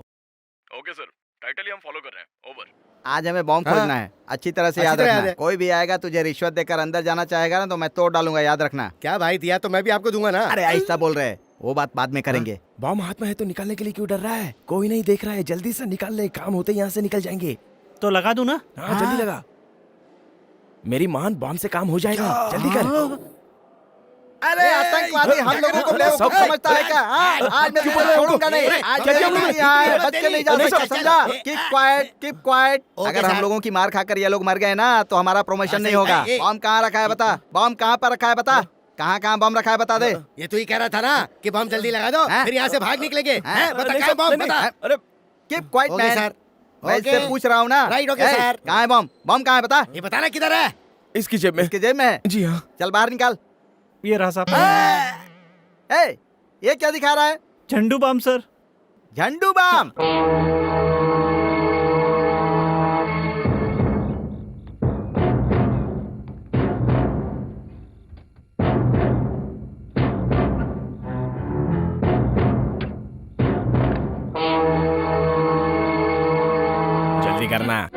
ओके सर, टाइटली हम फॉलो कर रहे हैं। ओवर। आज हमें बॉम्ब खोजना है, अच्छी तरह से याद रखना। कोई भी आएगा तुझे रिश्वत देकर अंदर जाना चाहेगा ना तो मैं तोड़ डालूंगा, याद रखना। क्या भाई, दिया तो मैं भी आपको दूंगा ना। अरे ऐसा बोल रहे हैं, वो बात बाद में करेंगे। बॉम्ब हाथ में है तो निकालने के लिए क्यों डर रहा है? कोई नहीं देख रहा है, जल्दी से निकाल ले, काम होते यहाँ से निकल जाएंगे। तो लगा दूं ना? हाँ जल्दी लगा। मेरी मान बॉम्ब से काम हो जाएगा, जल्दी कर। अरे आतंकवादी हम लोगों को बेवकूफ समझता है क्या? आज मैं तुझे छोड़ूंगा नहीं। आज मैं बच्चे नहीं जा सकता, समझा? Keep quiet, keep quiet. अगर हम लोगों की मार खाकर ये लोग मर गए ना तो हमारा प्रमोशन नहीं होगा। बॉम्ब कहाँ रखा है बता? बॉम्ब कहाँ पर रखा है बता? कहाँ कहाँ बॉम्ब रखा है बता दे। ये तू ही कह रहा था ना कि बॉम्ब जल्दी लगा दो, फिर यहाँ से भाग निकलेंगे। बता कहाँ बॉम्ब, बता। अरे keep quiet okay man, sir, मैं इससे पूछ रहा हूँ ना। Right, okay sir. कहाँ है बॉम्ब? बॉम्ब कहाँ है बता? ये बताना किधर है? इसकी जेब में। इसके जेब में है? जी हाँ। चल बाहर निकाल। ये रहा साहब। ये क्या दिखा रहा है? झंडू बम सर। झंडू बम? जल्दी करना।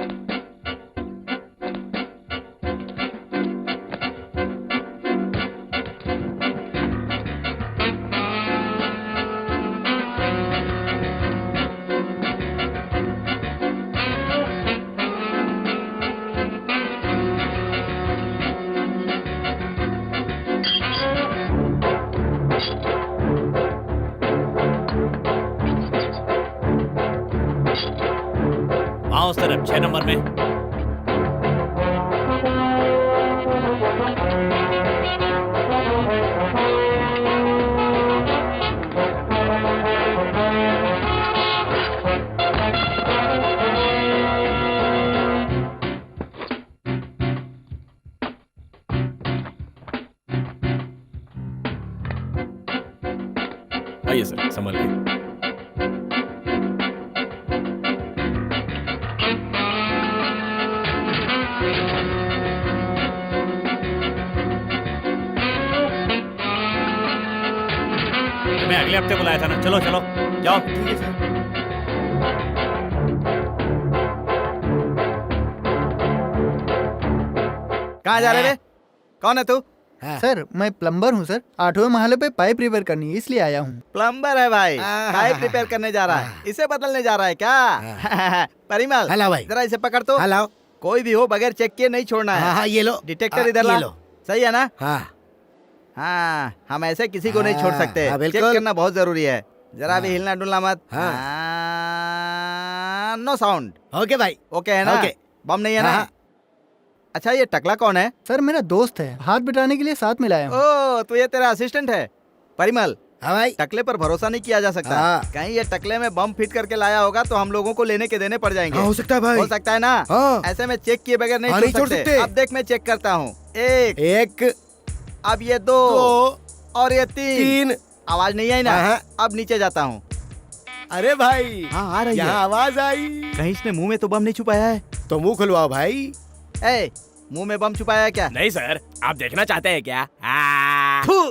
आओ सर, अब 6 नंबर में। आइए सर, संभल के। मैं अगले हफ्ते बुलाया था ना। चलो चलो जाओ। ठीक है सर। कहाँ जा रहे रे? कौन है तू? सर मैं प्लम्बर हूँ सर, 8वें महले पे पाइप रिपेयर करनी है इसलिए आया हूँ। प्लम्बर है भाई, पाइप रिपेयर करने जा रहा है, इसे बदलने जा रहा है क्या? परिमल, हेलो भाई। जरा इसे पकड़ तो। हेलो। कोई भी हो बगैर चेक किए नहीं छोड़ना है। हाँ, ये लो। डिटेक्टर इधर ला। सही है ना? हाँ हाँ, हम ऐसे किसी को नहीं छोड़ सकते। हाँ, चेक बिल्कुल। करना बहुत जरूरी है। जरा भी हिलना डुलना मत। हाँ। No sound. ओके भाई। ओके है ना? ओके। बम नहीं है ना? हाँ। अच्छा ये टकला कौन है? सर मेरा दोस्त है, हाथ बिठाने के लिए साथ में लाया हूँ। ओ तो ये तेरा असिस्टेंट है? परिमल, हाँ भाई। टकले पर भरोसा नहीं किया जा सकता। हाँ। कहीं ये टकले में बम फिट करके लाया होगा तो हम लोगों को लेने के देने पड़ जाएंगे। हाँ, हो सकता है भाई। हो सकता है ना? हाँ। ऐसे में चेक किए बगैर नहीं हाँ, छोड़ नहीं छोड़ सकते। सकते। अब देख मैं चेक करता हूँ। एक, अब ये दो, और ये तीन। आवाज नहीं आई ना? हाँ। अब नीचे जाता हूँ। अरे भाई, हाँ आ रही है। यहाँ आवाज आई। कहीं इसने मुंह में तो बम नहीं छुपाया है? तो मुंह खुलवाओ भाई। मुंह में बम छुपाया है क्या? नहीं सर, आप देखना चाहते हैं क्या? थू!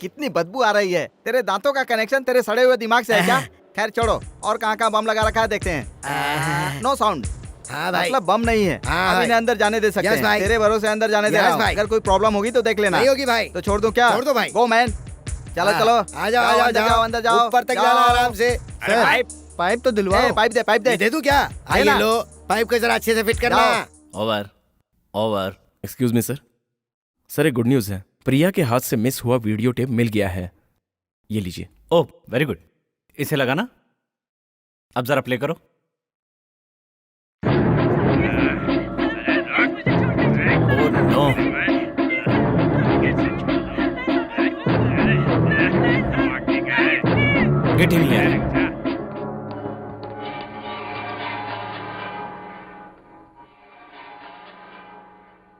कितनी बदबू आ रही है। तेरे दांतों का कनेक्शन तेरे सड़े हुए दिमाग से है क्या? खैर छोड़ो, और कहाँ कहाँ बम लगा रखा है देखते हैं। No sound. हाँ भाई। मतलब बम नहीं है। हाँ अब भाई। इन्हें अंदर जाने दे सकते यस हैं। भाई। तेरे भरोसे अंदर जाने दे यस रहा हूँ। भाई। अगर कोई प्रॉब्लम होगी तो देख लेना। नहीं होगी भाई। तो छोड़ दूं क्या? छोड़ दो भाई। Go man. चलो चलो, आ जाओ, आ जाओ, अंदर जाओ, अंदर जाओ। ऊपर तक जाना आराम से। सर, पाइप तो दिलवाओ। पाइप दे, पाइप ये दे। दे दूं क्या? आइए ना। लो, पाइप को जरा अच्छे से फिट करना। जाओ। Over over. Excuse me sir. Sir एक गुड न्यूज़ है, प्रिया के हाथ से मिस हुआ वीडियो टेप मिल गया है। ये लीजिए। Oh very good. इसे लगाना। अब जरा प्ले करो। Oh no. टारगेट ही नहीं है।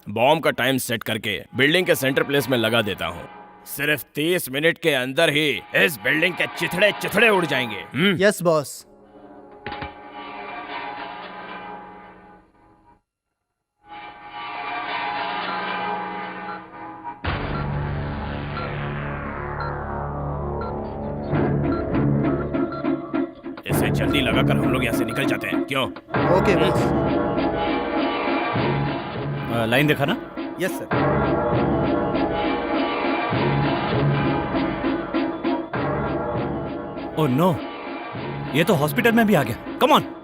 बॉम्ब का टाइम सेट करके बिल्डिंग के सेंटर प्लेस में लगा देता हूँ। सिर्फ 30 मिनट के अंदर ही इस बिल्डिंग के चिथड़े चिथड़े उड़ जाएंगे। Yes boss. इसे जल्दी लगाकर हम लोग यहाँ से निकल जाते हैं। क्यों? Okay boss. लाइन देखा ना? Yes sir. ओह नो, ये तो हॉस्पिटल में भी आ गया। Come on.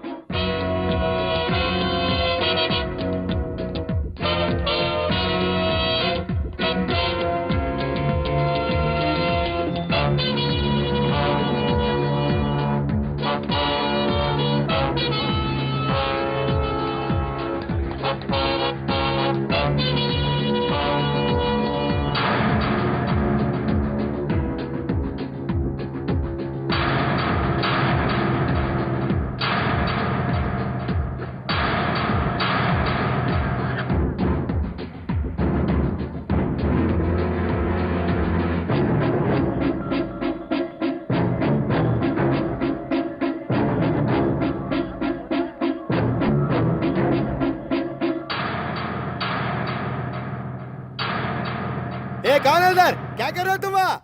ए कौन है उधर? क्या कर रहे हो तुम वहाँ?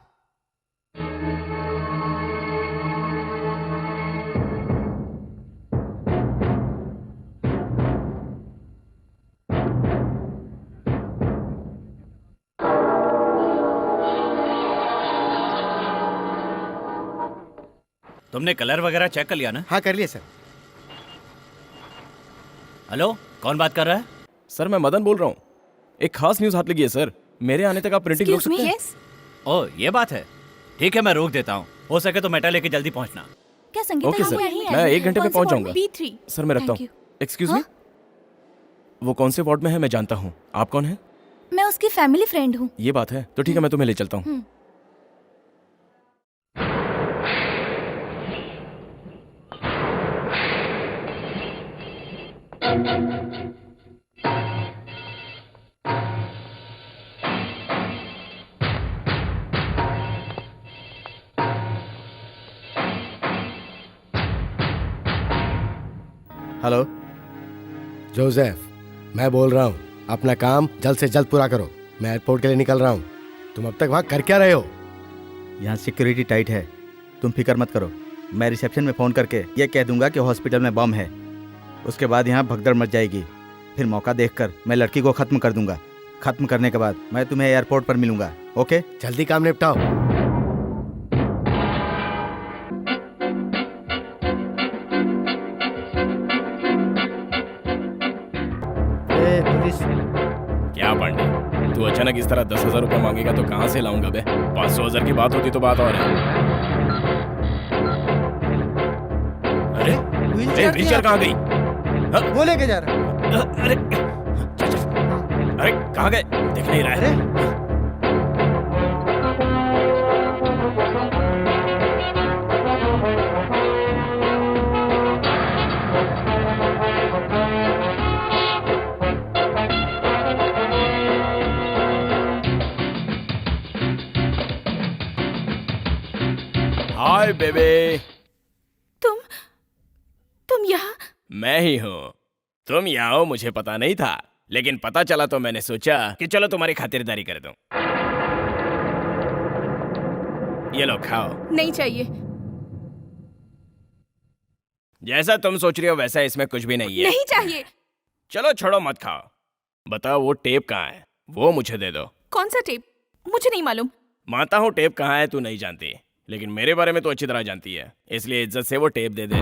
तुमने कलर वगैरह चेक कर लिया ना? हाँ कर लिया सर। हेलो, कौन बात कर रहा है? सर मैं मदन बोल रहा हूँ। एक खास न्यूज हाथ लगी है सर। मेरे आने तक आप प्रिंटिंग रोक सकते हैं? यस। ओह ये बात है। ठीक है, मैं रोक देता हूँ। हो सके तो मेटा लेके जल्दी पहुंचना। क्या संगीता ओके यहाँ सर, यहीं मैं है? 1 घंटे में कौन से पहुंच वार्ड जाऊंगा। B3। सर मैं रखता Thank हूँ। you। एक्सक्यूज मी, वो कौन से वार्ड में है मैं जानता हूँ। आप कौन है? मैं उसकी फैमिली फ्रेंड हूँ। ये बात है, तो ठीक है मैं तुम्हें ले चलता हूँ। हेलो जोसेफ, मैं बोल रहा हूँ, अपना काम जल्द से जल्द पूरा करो। मैं एयरपोर्ट के लिए निकल रहा हूँ। तुम अब तक वहाँ कर क्या रहे हो? यहाँ सिक्योरिटी टाइट है, तुम फिक्र मत करो। मैं रिसेप्शन में फ़ोन करके ये कह दूंगा कि हॉस्पिटल में बम है। उसके बाद यहाँ भगदड़ मच जाएगी। फिर मौका देखकर मैं लड़की को ख़त्म कर दूंगा। ख़त्म करने के बाद मैं तुम्हें एयरपोर्ट पर मिलूंगा। ओके? जल्दी काम निपटाओ। पुलिस। क्या पांडे, तू अचानक इस तरह 10,000 रुपये मांगेगा तो कहाँ से लाऊंगा बे? 500,000 की बात होती तो बात और है। अरे व्हीलचेयर कहाँ गई? वो लेके जा रहा है। अरे चल चल। अरे कहाँ गए? दिख नहीं रहा है। हाय बेबे। तुम यहाँ? मैं ही हूँ। तुम यहाँ हो मुझे पता नहीं था, लेकिन पता चला तो मैंने सोचा कि चलो तुम्हारी खातिरदारी कर दूं। ये लो खाओ। नहीं चाहिए। जैसा तुम सोच रही हो वैसा इसमें कुछ भी नहीं है। नहीं चाहिए। चलो छोड़ो मत खाओ। बताओ वो टेप कहाँ है? वो मुझे दे दो। कौन सा टेप? मुझे नहीं मालूम। मानता हूँ टेप कहाँ है तू नहीं जानती, लेकिन मेरे बारे में तो अच्छी तरह जानती है, इसलिए इज्जत से वो टेप दे दे।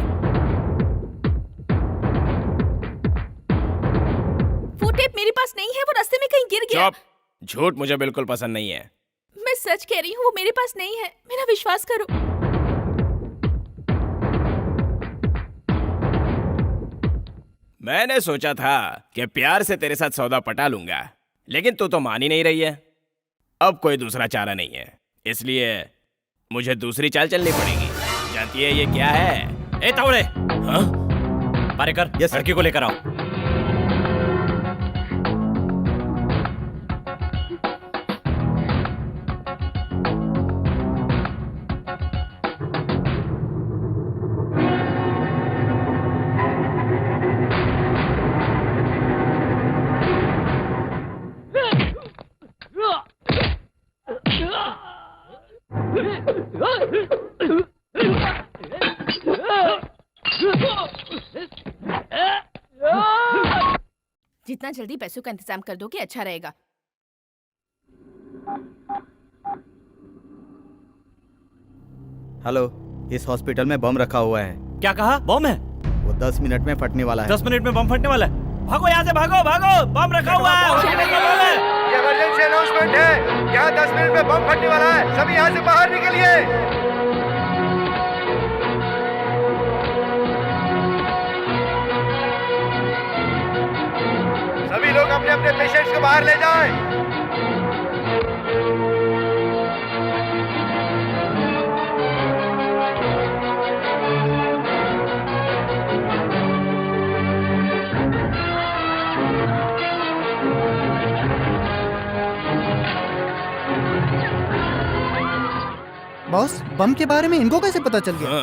वो टेप मेरे पास नहीं है, वो रास्ते में कहीं गिर गया। चुप। झूठ मुझे बिल्कुल पसंद नहीं है। मैं सच कह रही हूँ, वो मेरे पास नहीं है। मेरा विश्वास करो। मैंने सोचा था कि प्यार से तेरे साथ सौदा पटा लूंगा, लेकिन तू तो मान ही नहीं रही है। अब कोई दूसरा चारा नहीं है, इसलिए मुझे दूसरी चाल चलनी पड़ेगी। जानती है ये क्या है? ए तावड़े, हाँ? पारेकर, लड़की को लेकर आओ। जितना जल्दी पैसों का इंतजाम कर दो कि अच्छा रहेगा। हेलो, इस हॉस्पिटल में बम रखा हुआ है। क्या कहा? बम है? वो 10 मिनट में फटने वाला है। 10 मिनट में बम फटने वाला है? भागो यहाँ से, भागो भागो, बम रखा हुआ है। ये इमरजेंसी अनाउंसमेंट है, यहाँ 10 मिनट में बम फटने वाला है, सभी यहाँ से बाहर निकलिए। सभी लोग अपने अपने पेशेंट्स को बाहर ले जाएं। बॉस, बम के बारे में इनको कैसे पता चल गया?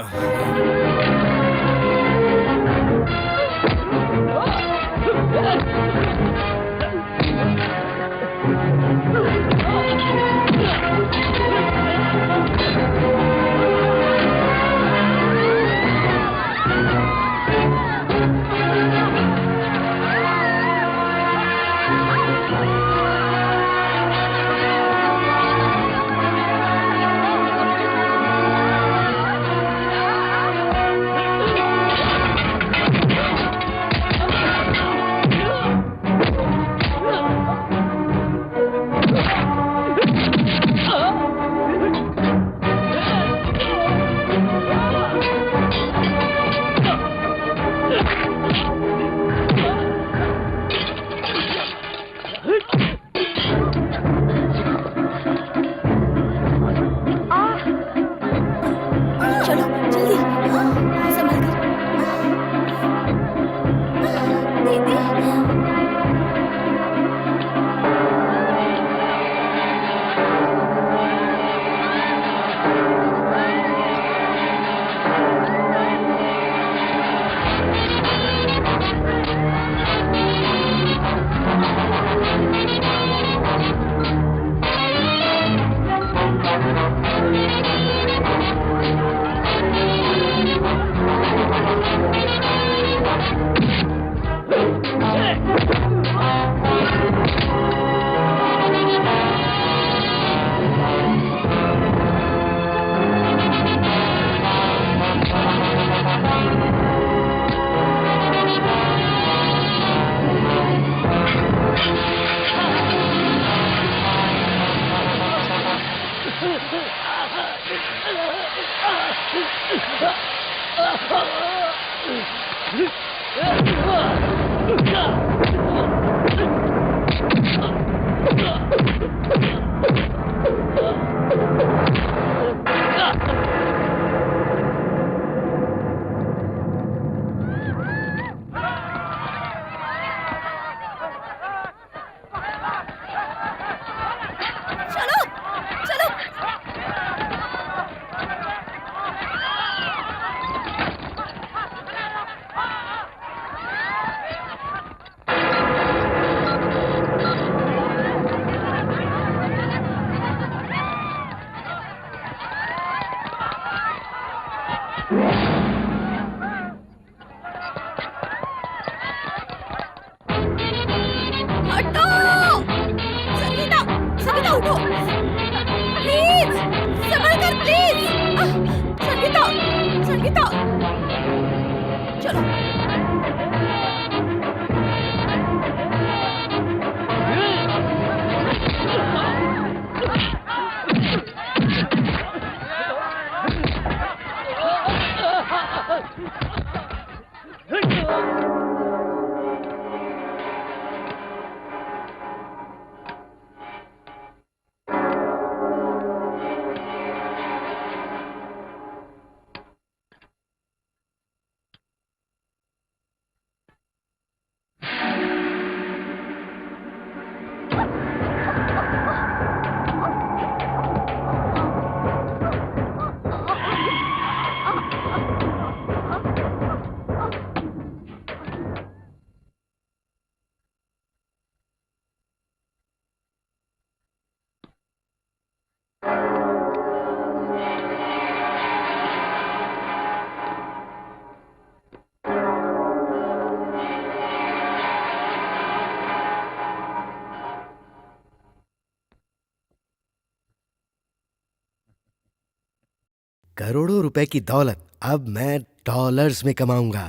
करोड़ों रुपए की दौलत अब मैं डॉलर्स में कमाऊंगा।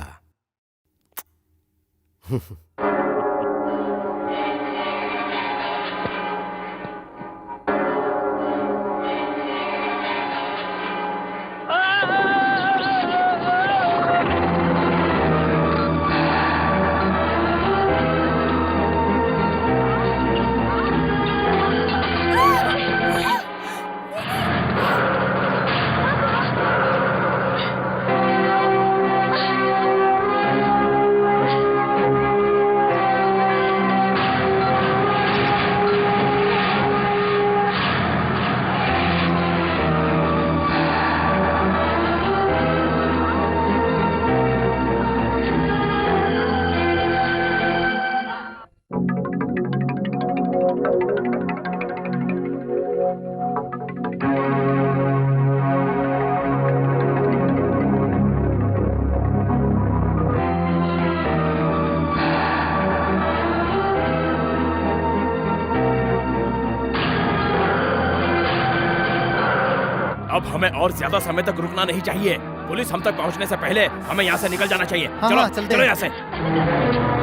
अब हमें और ज्यादा समय तक रुकना नहीं चाहिए। पुलिस हम तक पहुंचने से पहले हमें यहाँ से निकल जाना चाहिए। हाँ, चलो हाँ, चलते चलो हैं। यहाँ से।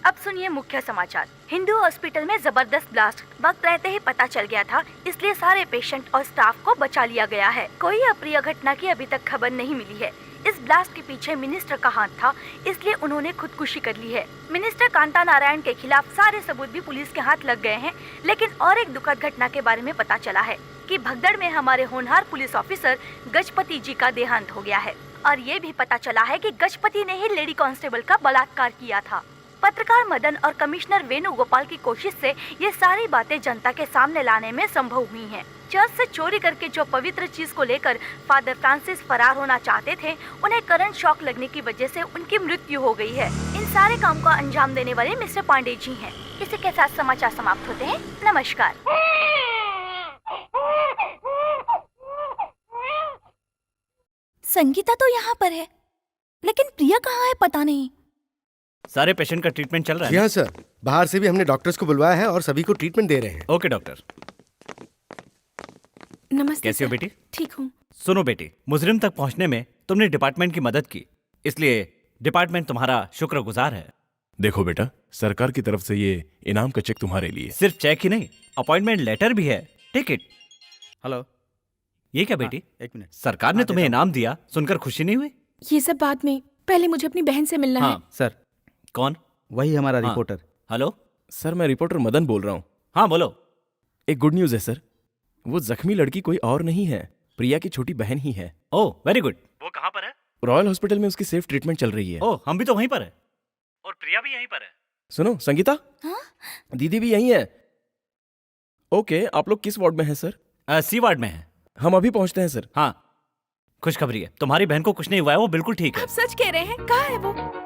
अब सुनिए मुख्य समाचार। हिंदू हॉस्पिटल में जबरदस्त ब्लास्ट वक्त रहते ही पता चल गया था, इसलिए सारे पेशेंट और स्टाफ को बचा लिया गया है। कोई अप्रिय घटना की अभी तक खबर नहीं मिली है। इस ब्लास्ट के पीछे मिनिस्टर का हाथ था, इसलिए उन्होंने खुदकुशी कर ली है। मिनिस्टर कांता नारायण के खिलाफ सारे सबूत भी पुलिस के हाथ लग गए हैं, लेकिन और एक दुखद घटना के बारे में पता चला है कि भगदड़ में हमारे होनहार पुलिस ऑफिसर गजपति जी का देहांत हो गया है। और ये भी पता चला है कि गजपति ने ही लेडी कांस्टेबल का बलात्कार किया था। पत्रकार मदन और कमिश्नर वेणुगोपाल की कोशिश से ये सारी बातें जनता के सामने लाने में संभव हुई हैं। चर्च से चोरी करके जो पवित्र चीज को लेकर फादर फ्रांसिस फरार होना चाहते थे, उन्हें करंट शॉक लगने की वजह से उनकी मृत्यु हो गई है। इन सारे काम को अंजाम देने वाले मिस्टर पांडे जी हैं। इसी के साथ समाचार समाप्त होते हैं। नमस्कार। संगीता तो यहाँ पर है, लेकिन प्रिया कहाँ है पता नहीं। सारे पेशेंट का ट्रीटमेंट चल रहा जी है? हाँ सर, बाहर से भी हमने डॉक्टर्स को बुलवाया है और सभी को ट्रीटमेंट दे रहे हैं। Okay doctor. नमस्ते कैसी हो सर। बेटी? ठीक हूँ। सुनो बेटी, मुजरिम तक पहुंचने में तुमने डिपार्टमेंट की मदद की, इसलिए डिपार्टमेंट तुम्हारा शुक्रगुजार है। देखो बेटा, सरकार की तरफ से ये इनाम का चेक तुम्हारे लिए। सिर्फ चेक ही नहीं, अपॉइंटमेंट लेटर भी है, टिकट। हेलो, ये क्या बेटी? एक मिनट। सरकार ने तुम्हें इनाम दिया, सुनकर खुशी नहीं हुई? ये सब बाद में, पहले मुझे अपनी बहन से मिलना है। हाँ। सर, कौन? वही हमारा हाँ। रिपोर्टर। हेलो। सर, मैं रिपोर्टर मदन बोल रहा हूँ। हाँ बोलो। एक गुड न्यूज़ है सर, वो जख्मी लड़की कोई और नहीं है, प्रिया की छोटी बहन ही है। Oh very good. वो कहाँ पर है? रॉयल हॉस्पिटल में उसकी सेफ ट्रीटमेंट चल रही है। ओह हम भी तो वहीं पर है और प्रिया भी यहीं पर है। सुनो संगीता, हाँ? दीदी भी यहीं है। ओके, आप लोग किस वार्ड में हैं सर? सी वार्ड में है। हम अभी पहुंचते हैं सर। हाँ खुशखबरी है, तुम्हारी बहन को कुछ नहीं हुआ है, वो बिल्कुल ठीक है। आप सच कह रहे हैं? कहाँ है वो?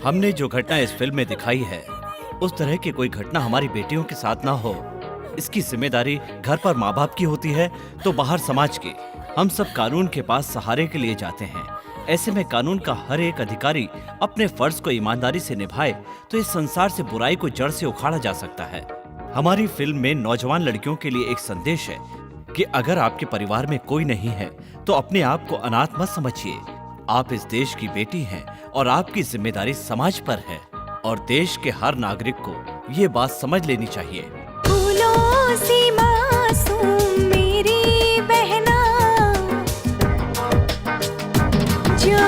हमने जो घटना इस फिल्म में दिखाई है उस तरह की कोई घटना हमारी बेटियों के साथ ना हो, इसकी जिम्मेदारी घर पर माँ बाप की होती है तो बाहर समाज की। हम सब कानून के पास सहारे के लिए जाते हैं। ऐसे में कानून का हर एक अधिकारी अपने फर्ज को ईमानदारी से निभाए तो इस संसार से बुराई को जड़ से उखाड़ा जा सकता है। हमारी फिल्म में नौजवान लड़कियों के लिए एक संदेश है कि अगर आपके परिवार में कोई नहीं है तो अपने आप को अनाथ मत समझिए। आप इस देश की बेटी हैं और आपकी जिम्मेदारी समाज पर है और देश के हर नागरिक को ये बात समझ लेनी चाहिए। फूलों सी मासूम मेरी बहना जो